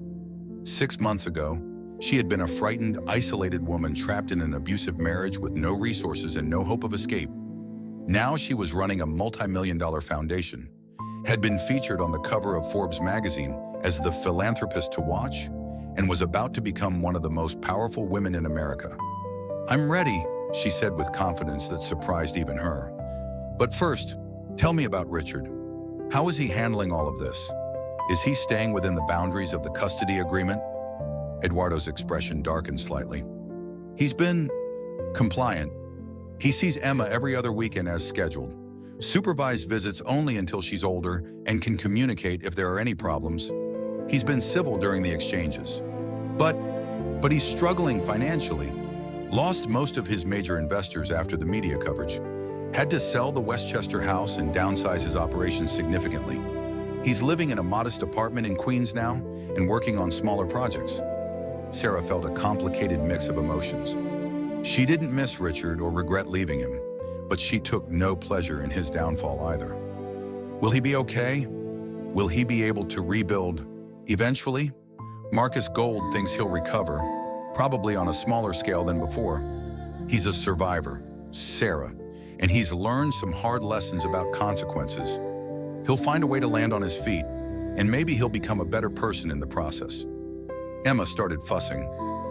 6 months ago, she had been a frightened, isolated woman trapped in an abusive marriage with no resources and no hope of escape. Now she was running a multi-million-dollar foundation, had been featured on the cover of Forbes magazine as the philanthropist to watch, and was about to become one of the most powerful women in America. "I'm ready," she said with confidence that surprised even her. "But first, tell me about Richard. How is he handling all of this? Is he staying within the boundaries of the custody agreement?" Eduardo's expression darkened slightly. "He's been compliant. He sees Emma every other weekend as scheduled. Supervised visits only until she's older and can communicate if there are any problems. He's been civil during the exchanges. But he's struggling financially. Lost most of his major investors after the media coverage. Had to sell the Westchester house and downsize his operations significantly. He's living in a modest apartment in Queens now and working on smaller projects." Sarah felt a complicated mix of emotions. She didn't miss Richard or regret leaving him, but she took no pleasure in his downfall either. Will he be okay? Will he be able to rebuild eventually? Marcus Gold thinks he'll recover, probably on a smaller scale than before. He's a survivor, Sarah, and he's learned some hard lessons about consequences. He'll find a way to land on his feet, and maybe he'll become a better person in the process. Emma started fussing,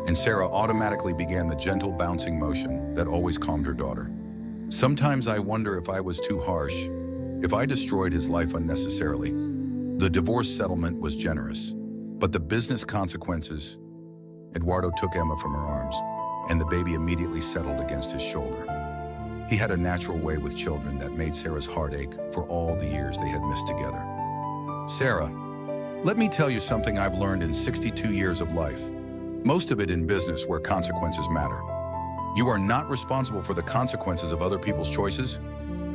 and Sarah automatically began the gentle bouncing motion that always calmed her daughter. "Sometimes I wonder if I was too harsh, if I destroyed his life unnecessarily. The divorce settlement was generous, but the business consequences..." Eduardo took Emma from her arms, and the baby immediately settled against his shoulder. He had a natural way with children that made Sarah's heart ache for all the years they had missed together. "Sarah, let me tell you something I've learned in 62 years of life, most of it in business where consequences matter. You are not responsible for the consequences of other people's choices,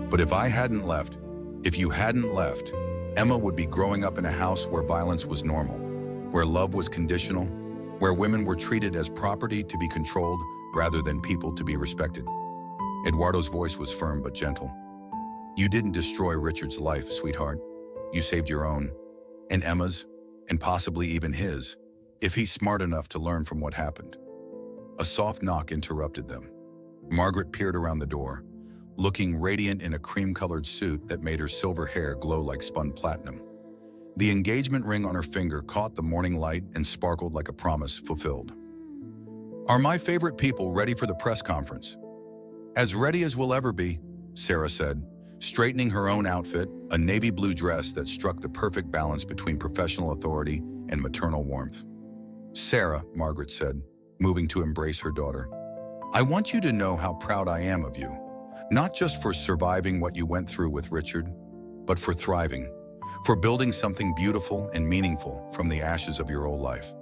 but if you hadn't left, Emma would be growing up in a house where violence was normal, where love was conditional, where women were treated as property to be controlled rather than people to be respected." Eduardo's voice was firm but gentle. "You didn't destroy Richard's life, sweetheart. You saved your own, and Emma's, and possibly even his, if he's smart enough to learn from what happened." A soft knock interrupted them. Margaret peered around the door, looking radiant in a cream-colored suit that made her silver hair glow like spun platinum. The engagement ring on her finger caught the morning light and sparkled like a promise fulfilled. "Are my favorite people ready for the press conference?" "As ready as we'll ever be," Sarah said, straightening her own outfit, a navy blue dress that struck the perfect balance between professional authority and maternal warmth. "Sarah," Margaret said, moving to embrace her daughter, "I want you to know how proud I am of you. Not just for surviving what you went through with Richard, but for thriving, for building something beautiful and meaningful from the ashes of your old life.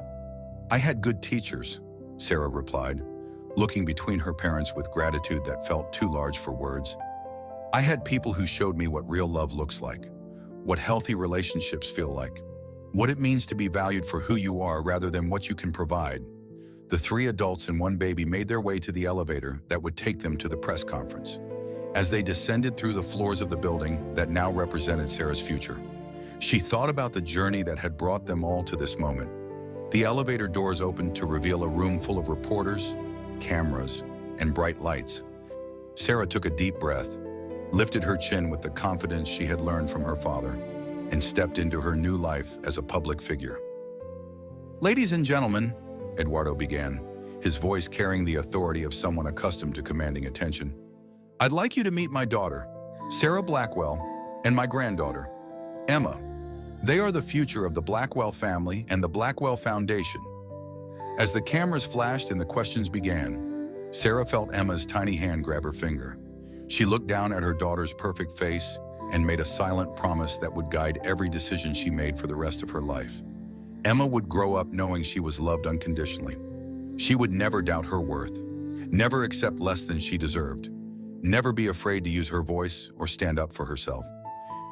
I had good teachers, Sarah replied, looking between her parents with gratitude that felt too large for words. I had people who showed me what real love looks like, what healthy relationships feel like, what it means to be valued for who you are rather than what you can provide. The 3 adults and 1 baby made their way to the elevator that would take them to the press conference. As they descended through the floors of the building that now represented Sarah's future, she thought about the journey that had brought them all to this moment. The elevator doors opened to reveal a room full of reporters, cameras, and bright lights. Sarah took a deep breath, lifted her chin with the confidence she had learned from her father, and stepped into her new life as a public figure. "Ladies and gentlemen," Eduardo began, his voice carrying the authority of someone accustomed to commanding attention, "I'd like you to meet my daughter, Sarah Blackwell, and my granddaughter, Emma. They are the future of the Blackwell family and the Blackwell Foundation." As the cameras flashed and the questions began, Sarah felt Emma's tiny hand grab her finger. She looked down at her daughter's perfect face and made a silent promise that would guide every decision she made for the rest of her life. Emma would grow up knowing she was loved unconditionally. She would never doubt her worth, never accept less than she deserved, never be afraid to use her voice or stand up for herself.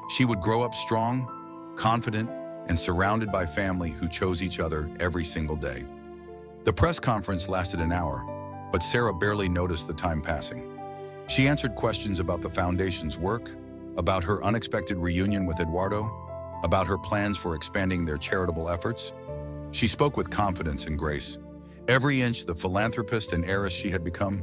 She would grow up strong, confident, and surrounded by family who chose each other every single day. The press conference lasted an hour, but Sarah barely noticed the time passing. She answered questions about the foundation's work, about her unexpected reunion with Eduardo, about her plans for expanding their charitable efforts. She spoke with confidence and grace, every inch the philanthropist and heiress she had become.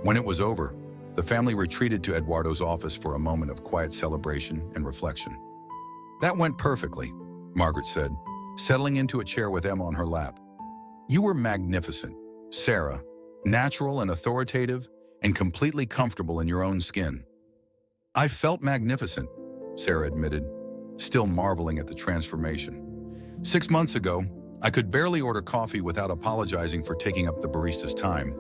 When it was over, the family retreated to Eduardo's office for a moment of quiet celebration and reflection. "That went perfectly," Margaret said, settling into a chair with Emma on her lap. "You were magnificent, Sarah, natural and authoritative, and completely comfortable in your own skin." "I felt magnificent," Sarah admitted, still marveling at the transformation. "6 months ago, I could barely order coffee without apologizing for taking up the barista's time.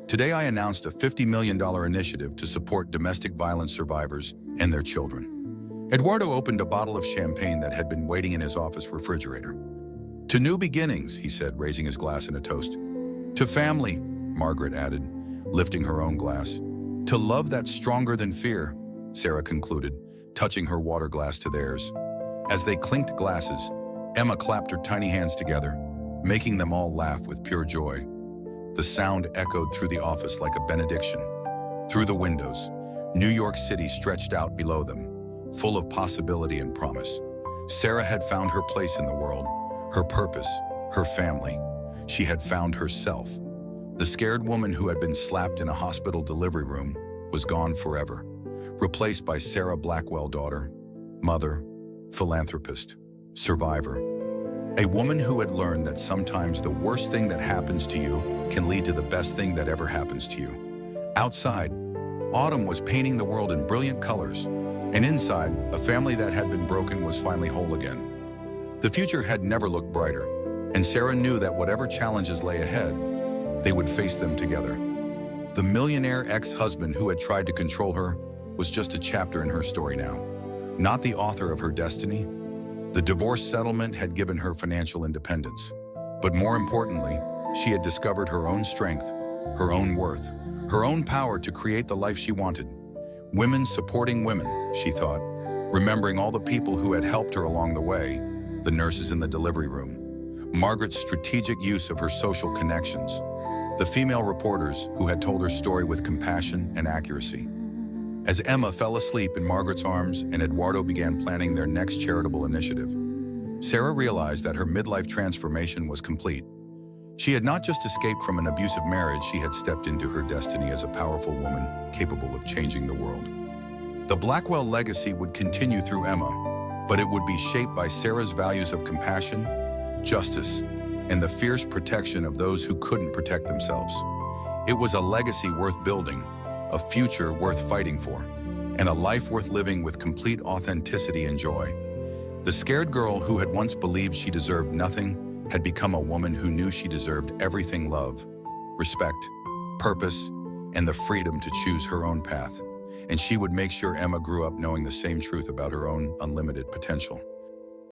Today I announced a $50 million initiative to support domestic violence survivors and their children." Eduardo opened a bottle of champagne that had been waiting in his office refrigerator. "To new beginnings," he said, raising his glass in a toast. "To family," Margaret added, lifting her own glass. "To love that's stronger than fear," Sarah concluded, touching her water glass to theirs. As they clinked glasses, Emma clapped her tiny hands together, making them all laugh with pure joy. The sound echoed through the office like a benediction. Through the windows, New York City stretched out below them, full of possibility and promise. Sarah had found her place in the world, her purpose, her family. She had found herself. The scared woman who had been slapped in a hospital delivery room was gone forever, replaced by Sarah Blackwell, daughter, mother, philanthropist, survivor. A woman who had learned that sometimes the worst thing that happens to you can lead to the best thing that ever happens to you. Outside, autumn was painting the world in brilliant colors, and inside, a family that had been broken was finally whole again. The future had never looked brighter, and Sarah knew that whatever challenges lay ahead, they would face them together. The millionaire ex-husband who had tried to control her was just a chapter in her story now, not the author of her destiny. The divorce settlement had given her financial independence, but more importantly, she had discovered her own strength, her own worth, her own power to create the life she wanted. Women supporting women, she thought, remembering all the people who had helped her along the way, the nurses in the delivery room, Margaret's strategic use of her social connections, the female reporters who had told her story with compassion and accuracy. As Emma fell asleep in Margaret's arms and Eduardo began planning their next charitable initiative, Sarah realized that her midlife transformation was complete. She had not just escaped from an abusive marriage, she had stepped into her destiny as a powerful woman capable of changing the world. The Blackwell legacy would continue through Emma, but it would be shaped by Sarah's values of compassion, justice, and the fierce protection of those who couldn't protect themselves. It was a legacy worth building, a future worth fighting for, and a life worth living with complete authenticity and joy. The scared girl who had once believed she deserved nothing had become a woman who knew she deserved everything: love, respect, purpose, and the freedom to choose her own path. and she would make sure Emma grew up knowing the same truth about her own unlimited potential.